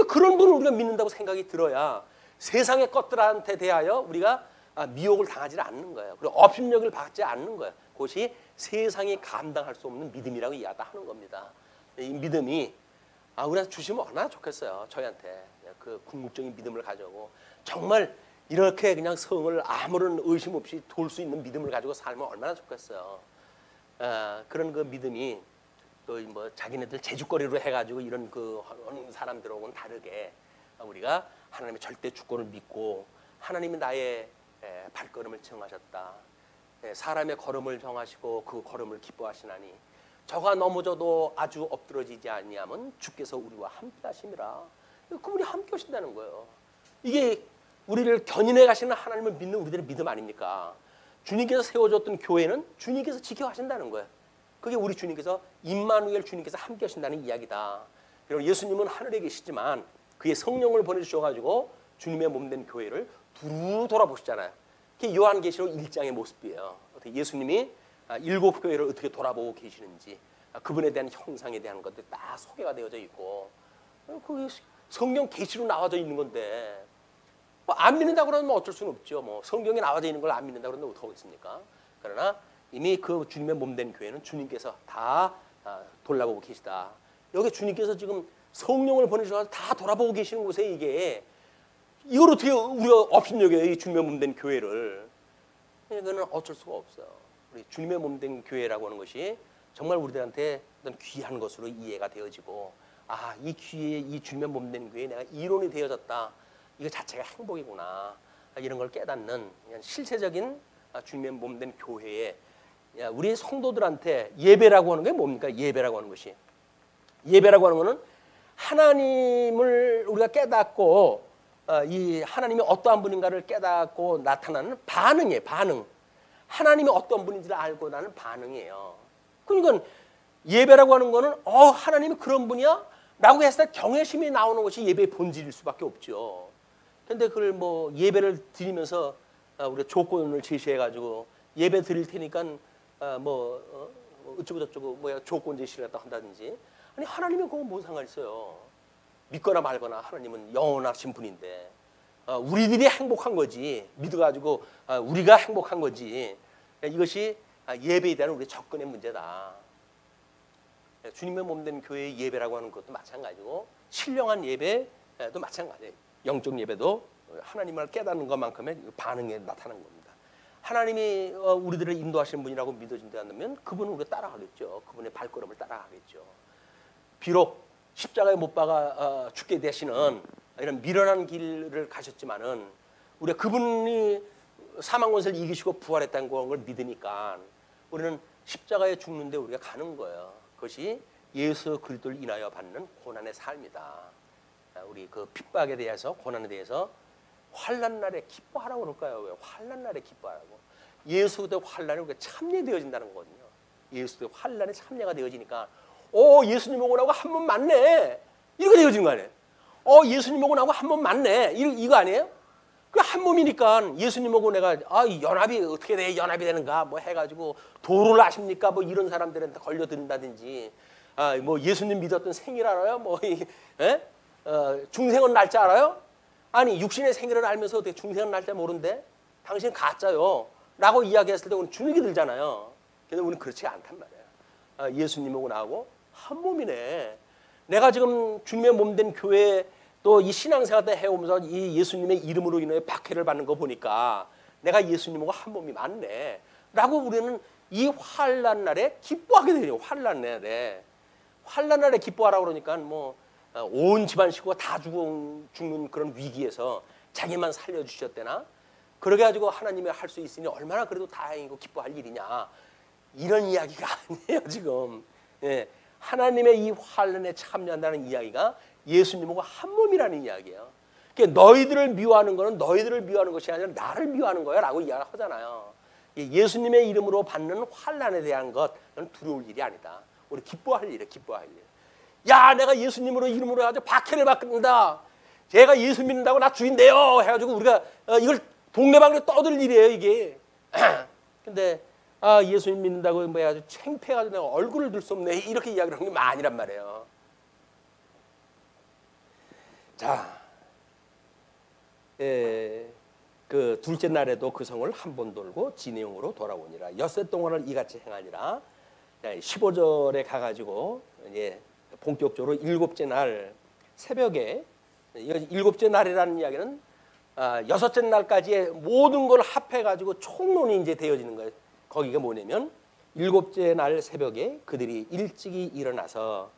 그런 분을 우리가 믿는다고 생각이 들어야 세상의 것들한테 대하여 우리가 미혹을 당하지 않는 거예요. 그리고 업신여길 받지 않는 거예요. 그것이 세상이 감당할 수 없는 믿음이라고 이야기하는 겁니다. 이 믿음이 우리한테 주시면 얼마나 좋겠어요. 저희한테 그 궁극적인 믿음을 가지고 정말 이렇게 그냥 성을 아무런 의심 없이 돌 수 있는 믿음을 가지고 살면 얼마나 좋겠어요. 그런 그 믿음이 또 뭐 자기네들 제주거리로 해가지고 이런 그 사람들하고는 다르게 우리가 하나님의 절대 주권을 믿고 하나님이 나의 발걸음을 정하셨다. 사람의 걸음을 정하시고 그 걸음을 기뻐하시나니 저가 넘어져도 아주 엎드러지지 아니하면 주께서 우리와 함께 하심이라. 그분이 함께 하신다는 거예요. 이게 우리를 견인해 가시는 하나님을 믿는 우리들의 믿음 아닙니까? 주님께서 세워줬던 교회는 주님께서 지켜하신다는 거예요. 그게 우리 주님께서 임마누엘 주님께서 함께 하신다는 이야기다. 그리고 예수님은 하늘에 계시지만 그의 성령을 보내주셔가지고 주님의 몸된 교회를 두루 돌아보시잖아요. 그게 요한계시록 1장의 모습이에요. 어떻게 예수님이 7교회를 어떻게 돌아보고 계시는지 그분에 대한 형상에 대한 것들이 다 소개가 되어져 있고 그게 성경 계시로 나와져 있는 건데 안 믿는다고 그러면 어쩔 수는 없죠. 뭐 성경에 나와져 있는 걸 안 믿는다고 그러면 어떡하겠습니까? 그러나 이미 그 주님의 몸된 교회는 주님께서 다 돌아보고 계시다. 여기 주님께서 지금 성령을 보내셔서 다 돌아보고 계시는 곳에 이게 이걸 어떻게 우리가 업신여겨요? 이 주님의 몸된 교회를. 이거는 어쩔 수가 없어요. 우리 주님의 몸된 교회라고 하는 것이 정말 우리들한테 어떤 귀한 것으로 이해가 되어지고 이 귀에 이 주님의 몸된 교회에 내가 이론이 되어졌다. 이거 자체가 행복이구나. 이런 걸 깨닫는 실체적인 주님의 몸된 교회에 우리 성도들한테 예배라고 하는 게 뭡니까? 예배라고 하는 것이. 예배라고 하는 것은 하나님을 우리가 깨닫고 이 하나님이 어떠한 분인가를 깨닫고 나타나는 반응이에요. 반응. 하나님이 어떤 분인지를 알고 나는 반응이에요. 그러니까 예배라고 하는 거는 하나님이 그런 분이야? 라고 했을 때 경외심이 나오는 것이 예배의 본질일 수밖에 없죠. 근데 그걸 뭐 예배를 드리면서 우리가 조건을 제시해가지고 예배 드릴 테니까 어쩌고 저쩌고 조건 제시를 갖다 한다든지 아니 하나님은 그거 뭔 상관 있어요. 믿거나 말거나 하나님은 영원하신 분인데 우리들이 행복한 거지 믿어가지고 우리가 행복한 거지 이것이 예배에 대한 우리의 접근의 문제다. 주님의 몸된 교회의 예배라고 하는 것도 마찬가지고 신령한 예배도 마찬가지예요. 영적 예배도 하나님을 깨닫는 것만큼의 반응에 나타나는 겁니다. 하나님이 우리들을 인도하시는 분이라고 믿어진다면 그분은 우리가 따라가겠죠. 그분의 발걸음을 따라가겠죠. 비록 십자가에 못 박아 죽게 되시는 이런 미련한 길을 가셨지만은 우리가 그분이 사망 권세를 이기시고 부활했다는 걸 믿으니까 우리는 십자가에 죽는데 우리가 가는 거예요. 그것이 예수 그리스도를 인하여 받는 고난의 삶이다. 우리 그 핍박에 대해서 고난에 대해서 환난 날에 기뻐하라고 그럴까요? 왜 환난 날에 기뻐하라고? 예수 그리스도의 환난이 우리가 참여되어진다는 거거든요. 예수 그리스도의 환난에 참여가 되어지니까 예수님 오고 나고 한 번 맞네. 이렇게 되어진 거 아니에요? 예수님 오고 나고 한 번 맞네. 이거 아니에요? 그 한 몸이니까 예수님하고 내가 이 연합이 어떻게 돼? 연합이 되는가? 뭐 해가지고 도를 아십니까? 뭐 이런 사람들한테 걸려든다든지 뭐 예수님 믿었던 생일 알아요? 뭐 중생은 날짜 알아요? 아니 육신의 생일을 알면서 어떻게 중생은 날짜 모른대? 당신 가짜요 라고 이야기했을 때 우리는 주눅이 들잖아요. 근데 우리는 그렇지 않단 말이에요. 예수님하고 나하고 한 몸이네. 내가 지금 주님의 몸된 교회에 또 이 신앙생활 때 해오면서 이 예수님의 이름으로 인해 박해를 받는 거 보니까 내가 예수님하고 한 몸이 맞네 라고 우리는 이 환난 날에 기뻐하게 되죠. 환난 날에 기뻐하라고 그러니까 뭐 온 집안 식구가 다 죽는 그런 위기에서 자기만 살려주셨대나 그러게 가지고 하나님이 할 수 있으니 얼마나 그래도 다행이고 기뻐할 일이냐 이런 이야기가 아니에요 지금. 하나님의 이 환난에 참여한다는 이야기가 예수님하고 한 몸이라는 이야기예요. 그러니까 너희들을 미워하는 것은 너희들을 미워하는 것이 아니라 나를 미워하는 거야 라고 이야기를 하잖아요. 예수님의 이름으로 받는 환난에 대한 것은 두려울 일이 아니다. 우리 기뻐할 일이에요. 기뻐할 일. 야 내가 예수님으로 이름으로 해가지고 박해를 받는다. 제가 예수 믿는다고 나 주인데요 해가지고 우리가 이걸 동네방네 떠들 일이에요 이게. 근데 예수님 믿는다고 뭐 해가지고 창피해가지고 내가 얼굴을 들 수 없네 이렇게 이야기를 하는 게 아니란 말이에요. 자, 그 둘째 날에도 그 성을 한 번 돌고 진해용으로 돌아오니라. 엿새 동안을 이같이 행하니라. 15절에 가가지고 이제 본격적으로 일곱째 날 새벽에 일곱째 날이라는 이야기는 여섯째 날까지의 모든 걸 합해가지고 총론이 이제 되어지는 거예요. 거기가 뭐냐면 일곱째 날 새벽에 그들이 일찍이 일어나서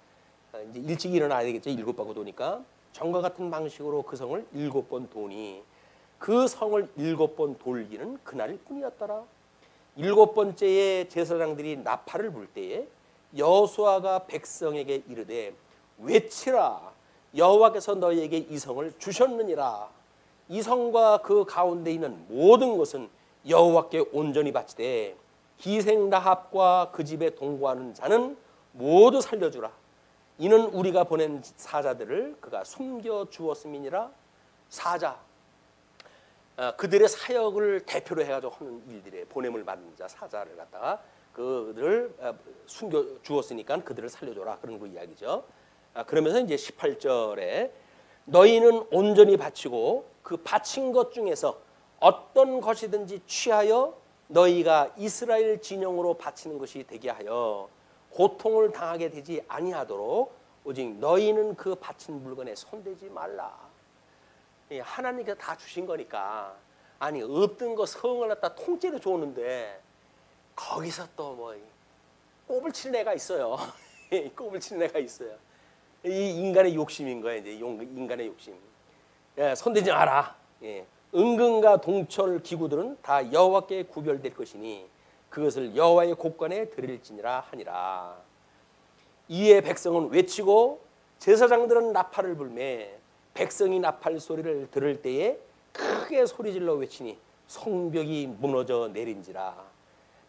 이제 일찍이 일어나야 되겠죠. 일곱 바구 도니까 전과 같은 방식으로 그 성을 7번 도니 그 성을 7번 돌기는 그날일 뿐이었더라. 7번째에 제사장들이 나팔을 불 때에 여호수아가 백성에게 이르되 외치라 여호와께서 너희에게 이 성을 주셨느니라. 이 성과 그 가운데 있는 모든 것은 여호와께 온전히 바치되 기생 라합과 그 집에 동거하는 자는 모두 살려주라. 이는 우리가 보낸 사자들을 그가 숨겨 주었음이니라. 사자 그들의 사역을 대표로 해가지고 하는 일들에 보냄을 받는 자 사자를 갖다가 그들을 숨겨 주었으니까 그들을 살려줘라 그런 거 이야기죠. 그러면서 이제 18절에 너희는 온전히 바치고 그 바친 것 중에서 어떤 것이든지 취하여 너희가 이스라엘 진영으로 바치는 것이 되게 하여 고통을 당하게 되지 아니하도록 오직 너희는 그 바친 물건에 손대지 말라. 하나님께서 다 주신 거니까 아니 없던 거 성을 갖다 통째로 줬는데 거기서 또 뭐 꼽을 치는 애가 있어요. 꼽을 치는 애가 있어요. 이 인간의 욕심인 거예요. 이제 인간의 욕심. 손대지 마라. 은근과 동철 기구들은 다 여호와께 구별될 것이니 그것을 여호와의 곳간에 드릴지니라 하니라. 이에 백성은 외치고 제사장들은 나팔을 불매 백성이 나팔 소리를 들을 때에 크게 소리질러 외치니 성벽이 무너져 내린지라.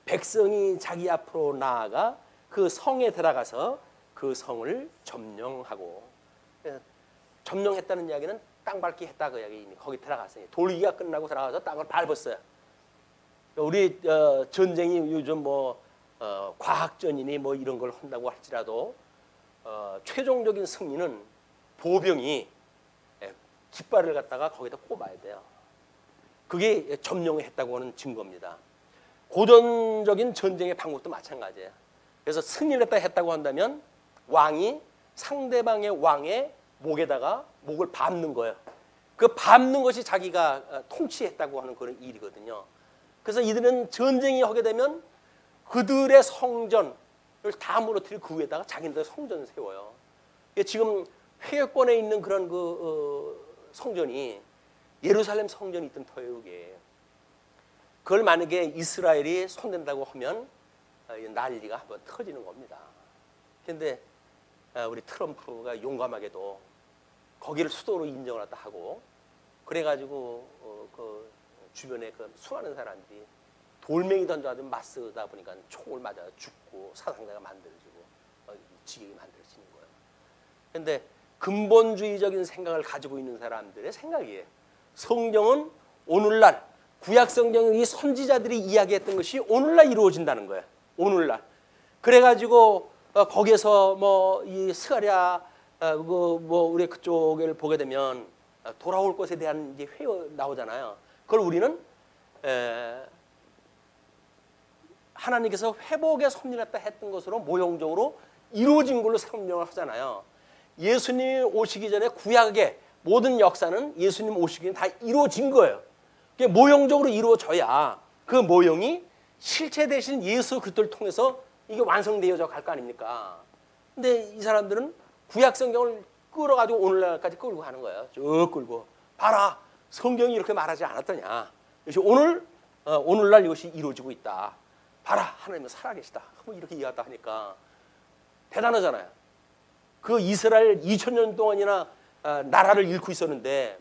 백성이 자기 앞으로 나아가 그 성에 들어가서 그 성을 점령하고 점령했다는 이야기는 땅 밟기 했다 그 이야기니 거기 들어갔어요. 돌기가 끝나고 들어가서 땅을 밟았어요. 우리 전쟁이 요즘 뭐 과학전이니 뭐 이런 걸 한다고 할지라도 최종적인 승리는 보병이 깃발을 갖다가 거기다 꼽아야 돼요. 그게 점령을 했다고 하는 증거입니다. 고전적인 전쟁의 방법도 마찬가지예요. 그래서 승리를 했다고 한다면 왕이 상대방의 왕의 목에다가 목을 밟는 거예요. 그 밟는 것이 자기가 통치했다고 하는 그런 일이거든요. 그래서 이들은 전쟁이 하게 되면 그들의 성전을 다 무너뜨리고 그 위에다가 자기네들 성전을 세워요. 지금 회권에 있는 그런 성전이 예루살렘 성전이 있던 터예요. 이게. 그걸 만약에 이스라엘이 손댄다고 하면 난리가 한번 터지는 겁니다. 그런데 우리 트럼프가 용감하게도 거기를 수도로 인정을 했다 하고 그래가지고 그 주변에 그 수많은 사람들이 돌멩이 던져가지고 맞서다 보니까 총을 맞아 죽고 사상자가 만들어지고 지경이 만들어지는 거예요. 그런데 근본주의적인 생각을 가지고 있는 사람들의 생각이에요. 성경은 오늘날 구약 성경의 선지자들이 이야기했던 것이 오늘날 이루어진다는 거예요. 오늘날. 그래가지고 거기에서 뭐 이 스가랴 뭐 우리 그쪽을 보게 되면 돌아올 것에 대한 이제 회어 나오잖아요. 그걸 우리는 하나님께서 회복에 섭리했다 했던 것으로 모형적으로 이루어진 걸로 설명을 하잖아요. 예수님이 오시기 전에 구약의 모든 역사는 예수님 오시기 전에 다 이루어진 거예요. 그게 모형적으로 이루어져야 그 모형이 실체 대신 예수 그리스도를 통해서 이게 완성되어져 갈 거 아닙니까? 근데 이 사람들은 구약 성경을 끌어가지고 오늘날까지 끌고 가는 거예요. 쭉 끌고. 봐라, 성경이 이렇게 말하지 않았더냐. 이것이 오늘날 이것이 이루어지고 있다. 봐라, 하나님은 살아계시다. 뭐 이렇게 이해하다 하니까 대단하잖아요. 그 이스라엘 2000년 동안이나 나라를 잃고 있었는데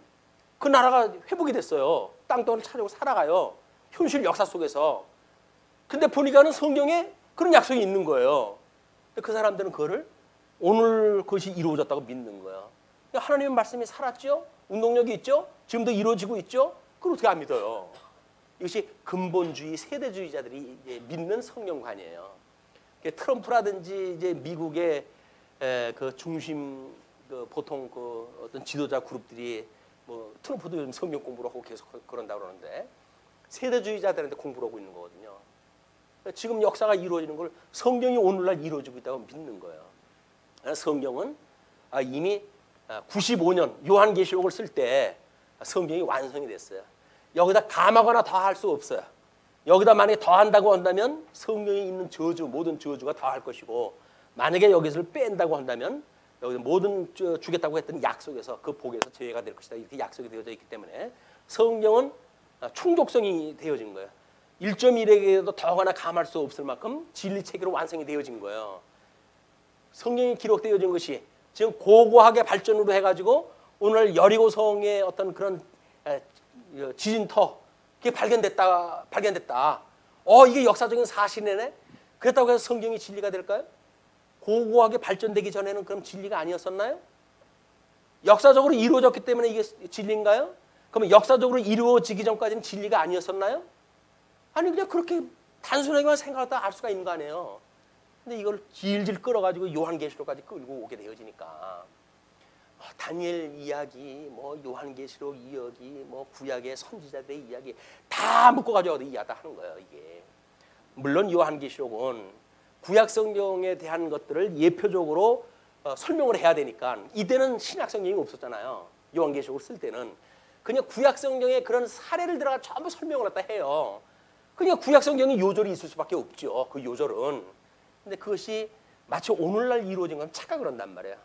그 나라가 회복이 됐어요. 땅덩어리를 찾아오고 살아가요. 현실 역사 속에서. 근데 보니까는 성경에 그런 약속이 있는 거예요. 근데 그 사람들은 그거를 오늘 그것이 이루어졌다고 믿는 거예요. 하나님의 말씀이 살았죠? 운동력이 있죠? 지금도 이루어지고 있죠? 그걸 어떻게 안 믿어요? 이것이 근본주의 세대주의자들이 이제 믿는 성경관이에요. 트럼프라든지 이제 미국의 그 중심 그 보통 그 어떤 지도자 그룹들이 뭐 트럼프도 요즘 성경 공부를 하고 계속 그런다고 그러는데 세대주의자들한테 공부를 하고 있는 거거든요. 지금 역사가 이루어지는 걸 성경이 오늘날 이루어지고 있다고 믿는 거예요. 성경은 이미 95년 요한계시록을 쓸 때 성경이 완성이 됐어요. 여기다 감하거나 더할 수 없어요. 여기다 만약에 더한다고 한다면 성경에 있는 저주, 모든 저주가 더할 것이고 만약에 여기서 뺀다고 한다면 여기 모든 주겠다고 했던 약속에서 그 복에서 제외가 될 것이다. 이렇게 약속이 되어져 있기 때문에 성경은 충족성이 되어진 거예요. 1.1에게도 더하거나 감할 수 없을 만큼 진리체계로 완성이 되어진 거예요. 성경이 기록되어진 것이 지금 고고하게 발전으로 해가지고 오늘 여리고성의 어떤 그런 지진터 그게 발견됐다. 이게 역사적인 사실이네. 그렇다고 해서 성경이 진리가 될까요? 고고하게 발전되기 전에는 그럼 진리가 아니었었나요? 역사적으로 이루어졌기 때문에 이게 진리인가요? 그러면 역사적으로 이루어지기 전까지는 진리가 아니었었나요? 아니 그냥 그렇게 단순하게만 생각하다 알 수가 있는 거 아니에요. 근데 이걸 질질 끌어가지고 요한계시록까지 끌고 오게 되어지니까 다니엘 이야기, 뭐 요한계시록 이야기, 뭐 구약의 선지자들의 이야기 다 묶어가지고 이야기하다 하는 거예요. 이게 물론 요한계시록은 구약 성경에 대한 것들을 예표적으로 설명을 해야 되니까 이때는 신약 성경이 없었잖아요. 요한계시록을 쓸 때는 그냥 구약 성경에 그런 사례를 들어가 전부 설명을 했다 해요. 그냥 구약 성경에 요절이 있을 수밖에 없죠. 그 요절은. 근데 그것이 마치 오늘날 이루어진 건 착각을 한단 말이에요.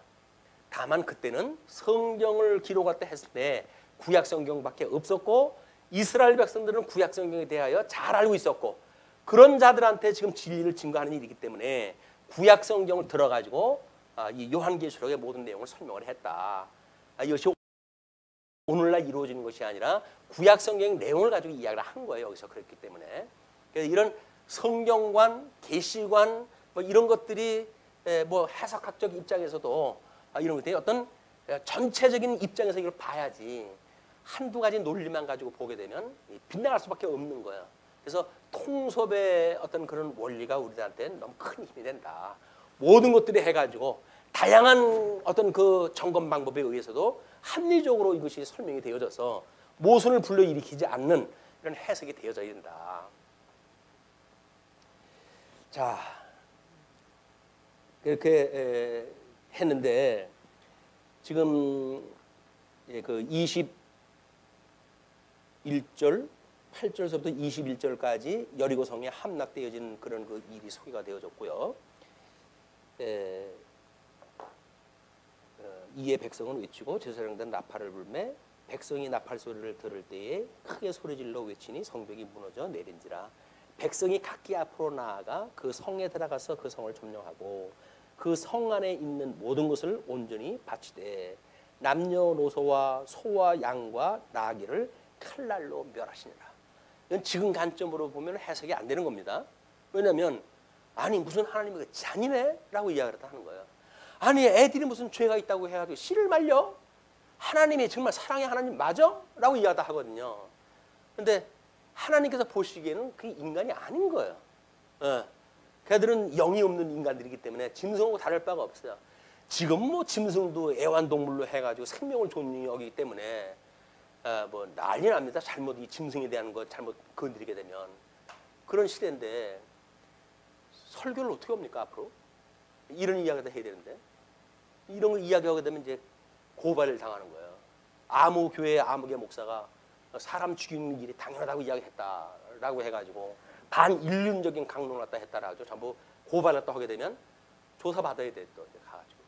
다만 그때는 성경을 기록할 때 했을 때 구약 성경밖에 없었고 이스라엘 백성들은 구약 성경에 대하여 잘 알고 있었고 그런 자들한테 지금 진리를 증거하는 일이기 때문에 구약 성경을 들어가지고 이 요한계시록의 모든 내용을 설명을 했다. 이것이 오늘날 이루어지는 것이 아니라 구약 성경의 내용을 가지고 이야기를 한 거예요. 여기서 그랬기 때문에. 그래서 이런 성경관, 계시관 뭐 이런 것들이 뭐 해석학적 입장에서도 이런 것들이 어떤 전체적인 입장에서 이걸 봐야지 한두 가지 논리만 가지고 보게 되면 빗나갈 수밖에 없는 거예요. 그래서 통섭의 어떤 그런 원리가 우리들한테 너무 큰 힘이 된다. 모든 것들이 해가지고 다양한 어떤 그 점검 방법에 의해서도 합리적으로 이것이 설명이 되어져서 모순을 불러일으키지 않는 이런 해석이 되어져야 된다. 자, 그렇게 했는데 지금 그 21절, 8절서부터 21절까지 여리고성에 함락되어진 그런 그 일이 소개가 되어졌고요. 이에 백성은 외치고 제사장들은 나팔을 불매 백성이 나팔 소리를 들을 때에 크게 소리질러 외치니 성벽이 무너져 내린지라. 백성이 각기 앞으로 나아가 그 성에 들어가서 그 성을 점령하고 그 성 안에 있는 모든 것을 온전히 바치되 남녀노소와 소와 양과 나귀를 칼날로 멸하시니라. 이건 지금 관점으로 보면 해석이 안 되는 겁니다. 왜냐하면 아니 무슨 하나님이 잔인해? 라고 이야기를 하는 거예요. 아니 애들이 무슨 죄가 있다고 해가지고 씨를 말려? 하나님이 정말 사랑의 하나님 맞아? 라고 이야기하거든요. 근데 하나님께서 보시기에는 그게 인간이 아닌 거예요. 걔들은 영이 없는 인간들이기 때문에 짐승하고 다를 바가 없어요. 지금 뭐 짐승도 애완동물로 해가지고 생명을 존중히 여기기 때문에 뭐 난리 납니다. 잘못 이 짐승에 대한 거 잘못 건드리게 되면. 그런 시대인데 설교를 어떻게 합니까 앞으로? 이런 이야기도 해야 되는데 이런 거 이야기하게 되면 이제 고발을 당하는 거예요. 아무 교회 아무개 목사가 사람 죽이는 일이 당연하다고 이야기했다라고 해가지고 반인륜적인 강론을 갖다 했다라고 전부 고발을 또 하게 되면 조사받아야 돼 또 가가지고.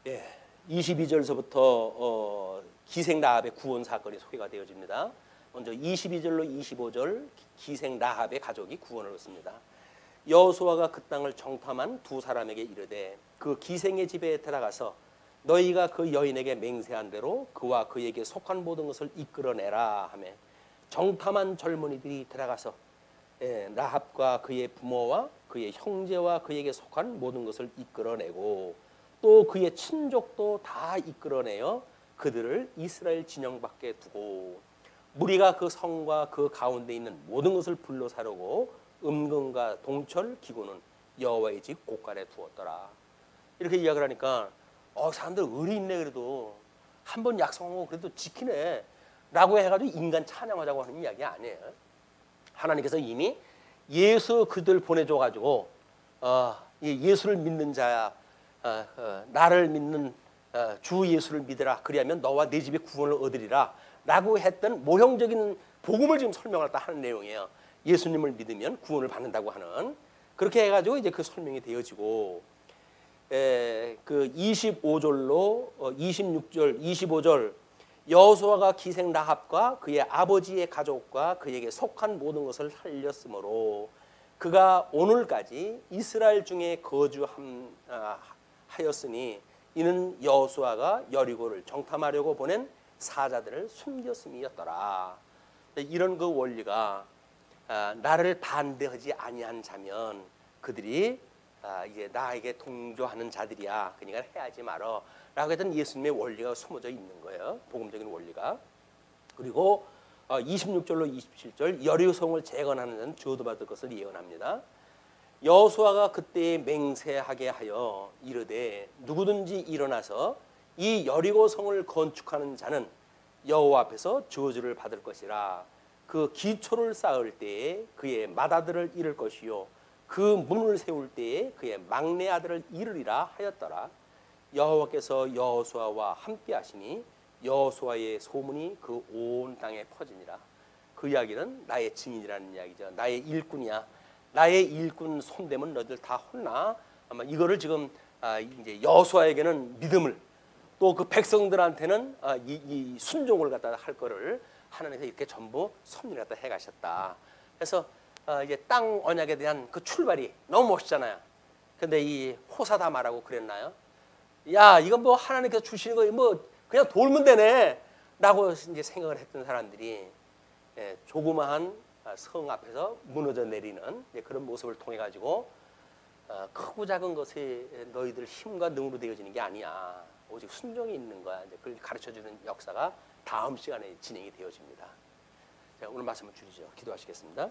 예, 22절서부터 기생 라합의 구원 사건이 소개가 되어집니다. 먼저 22절로 25절 기생 라합의 가족이 구원을 얻습니다. 여호수아가 그 땅을 정탐한 두 사람에게 이르되 그 기생의 집에 들어가서 너희가 그 여인에게 맹세한 대로 그와 그에게 속한 모든 것을 이끌어내라 하며 정탐한 젊은이들이 들어가서 라합과 그의 부모와 그의 형제와 그에게 속한 모든 것을 이끌어내고 또 그의 친족도 다 이끌어내어 그들을 이스라엘 진영 밖에 두고 무리가 그 성과 그 가운데 있는 모든 것을 불러 사르고 음금과 동철 기구는 여호와의 집 곳간에 두었더라. 이렇게 이야기를 하니까 사람들 의리 있네. 그래도 한 번 약속하고 그래도 지키네 라고 해가지고 인간 찬양하자고 하는 이야기 아니에요. 하나님께서 이미 예수 그들 보내줘가지고 예수를 믿는 자야, 나를 믿는 주 예수를 믿으라. 그리하면 너와 네 집에 구원을 얻으리라 라고 했던 모형적인 복음을 지금 설명하다 하는 내용이에요. 예수님을 믿으면 구원을 받는다고 하는. 그렇게 해가지고 이제 그 설명이 되어지고 그 25절로 26절, 25절 여호수아가 기생 라합과 그의 아버지의 가족과 그에게 속한 모든 것을 살렸으므로 그가 오늘까지 이스라엘 중에 거주하였으니 이는 여호수아가 여리고를 정탐하려고 보낸 사자들을 숨겼음이었더라. 이런 그 원리가 나를 반대하지 아니한 자면 그들이 이제 나에게 동조하는 자들이야. 그러니까 해하지 말어 라고 했던 예수님의 원리가 숨어져 있는 거예요. 복음적인 원리가. 그리고 26절로 27절 여리고성을 재건하는 자는 저도 받을 것을 예언합니다. 여호수아가 그때 맹세하게 하여 이르되 누구든지 일어나서 이 여리고성을 건축하는 자는 여호와 앞에서 저주를 받을 것이라. 그 기초를 쌓을 때에 그의 맏아들을 잃을 것이요 그 문을 세울 때에 그의 막내 아들을 잃으리라 하였더라. 여호와께서 여호수아와 함께 하시니 여호수아의 소문이 그 온 땅에 퍼지니라. 그 이야기는 나의 증인이라는 이야기죠. 나의 일꾼이야. 나의 일꾼 손대면 너희들 다 혼나. 아마 이거를 지금 이제 여호수아에게는 믿음을 또 그 백성들한테는 이 순종을 갖다 할 거를 하나님께서 이렇게 전부 섭리를 갖다 해가셨다. 그래서 이제 땅 언약에 대한 그 출발이 너무 멋있잖아요. 근데 이 호사다마라고 그랬나요? 야, 이건 뭐 하나님께서 주시는 거 뭐 그냥 돌면 되네 라고 이제 생각을 했던 사람들이 조그마한 성 앞에서 무너져 내리는 그런 모습을 통해 가지고 크고 작은 것에 너희들 힘과 능으로 되어지는 게 아니야. 오직 순종이 있는 거야. 이제 그걸 가르쳐주는 역사가 다음 시간에 진행이 되어집니다. 자, 오늘 말씀을 줄이죠. 기도하시겠습니다.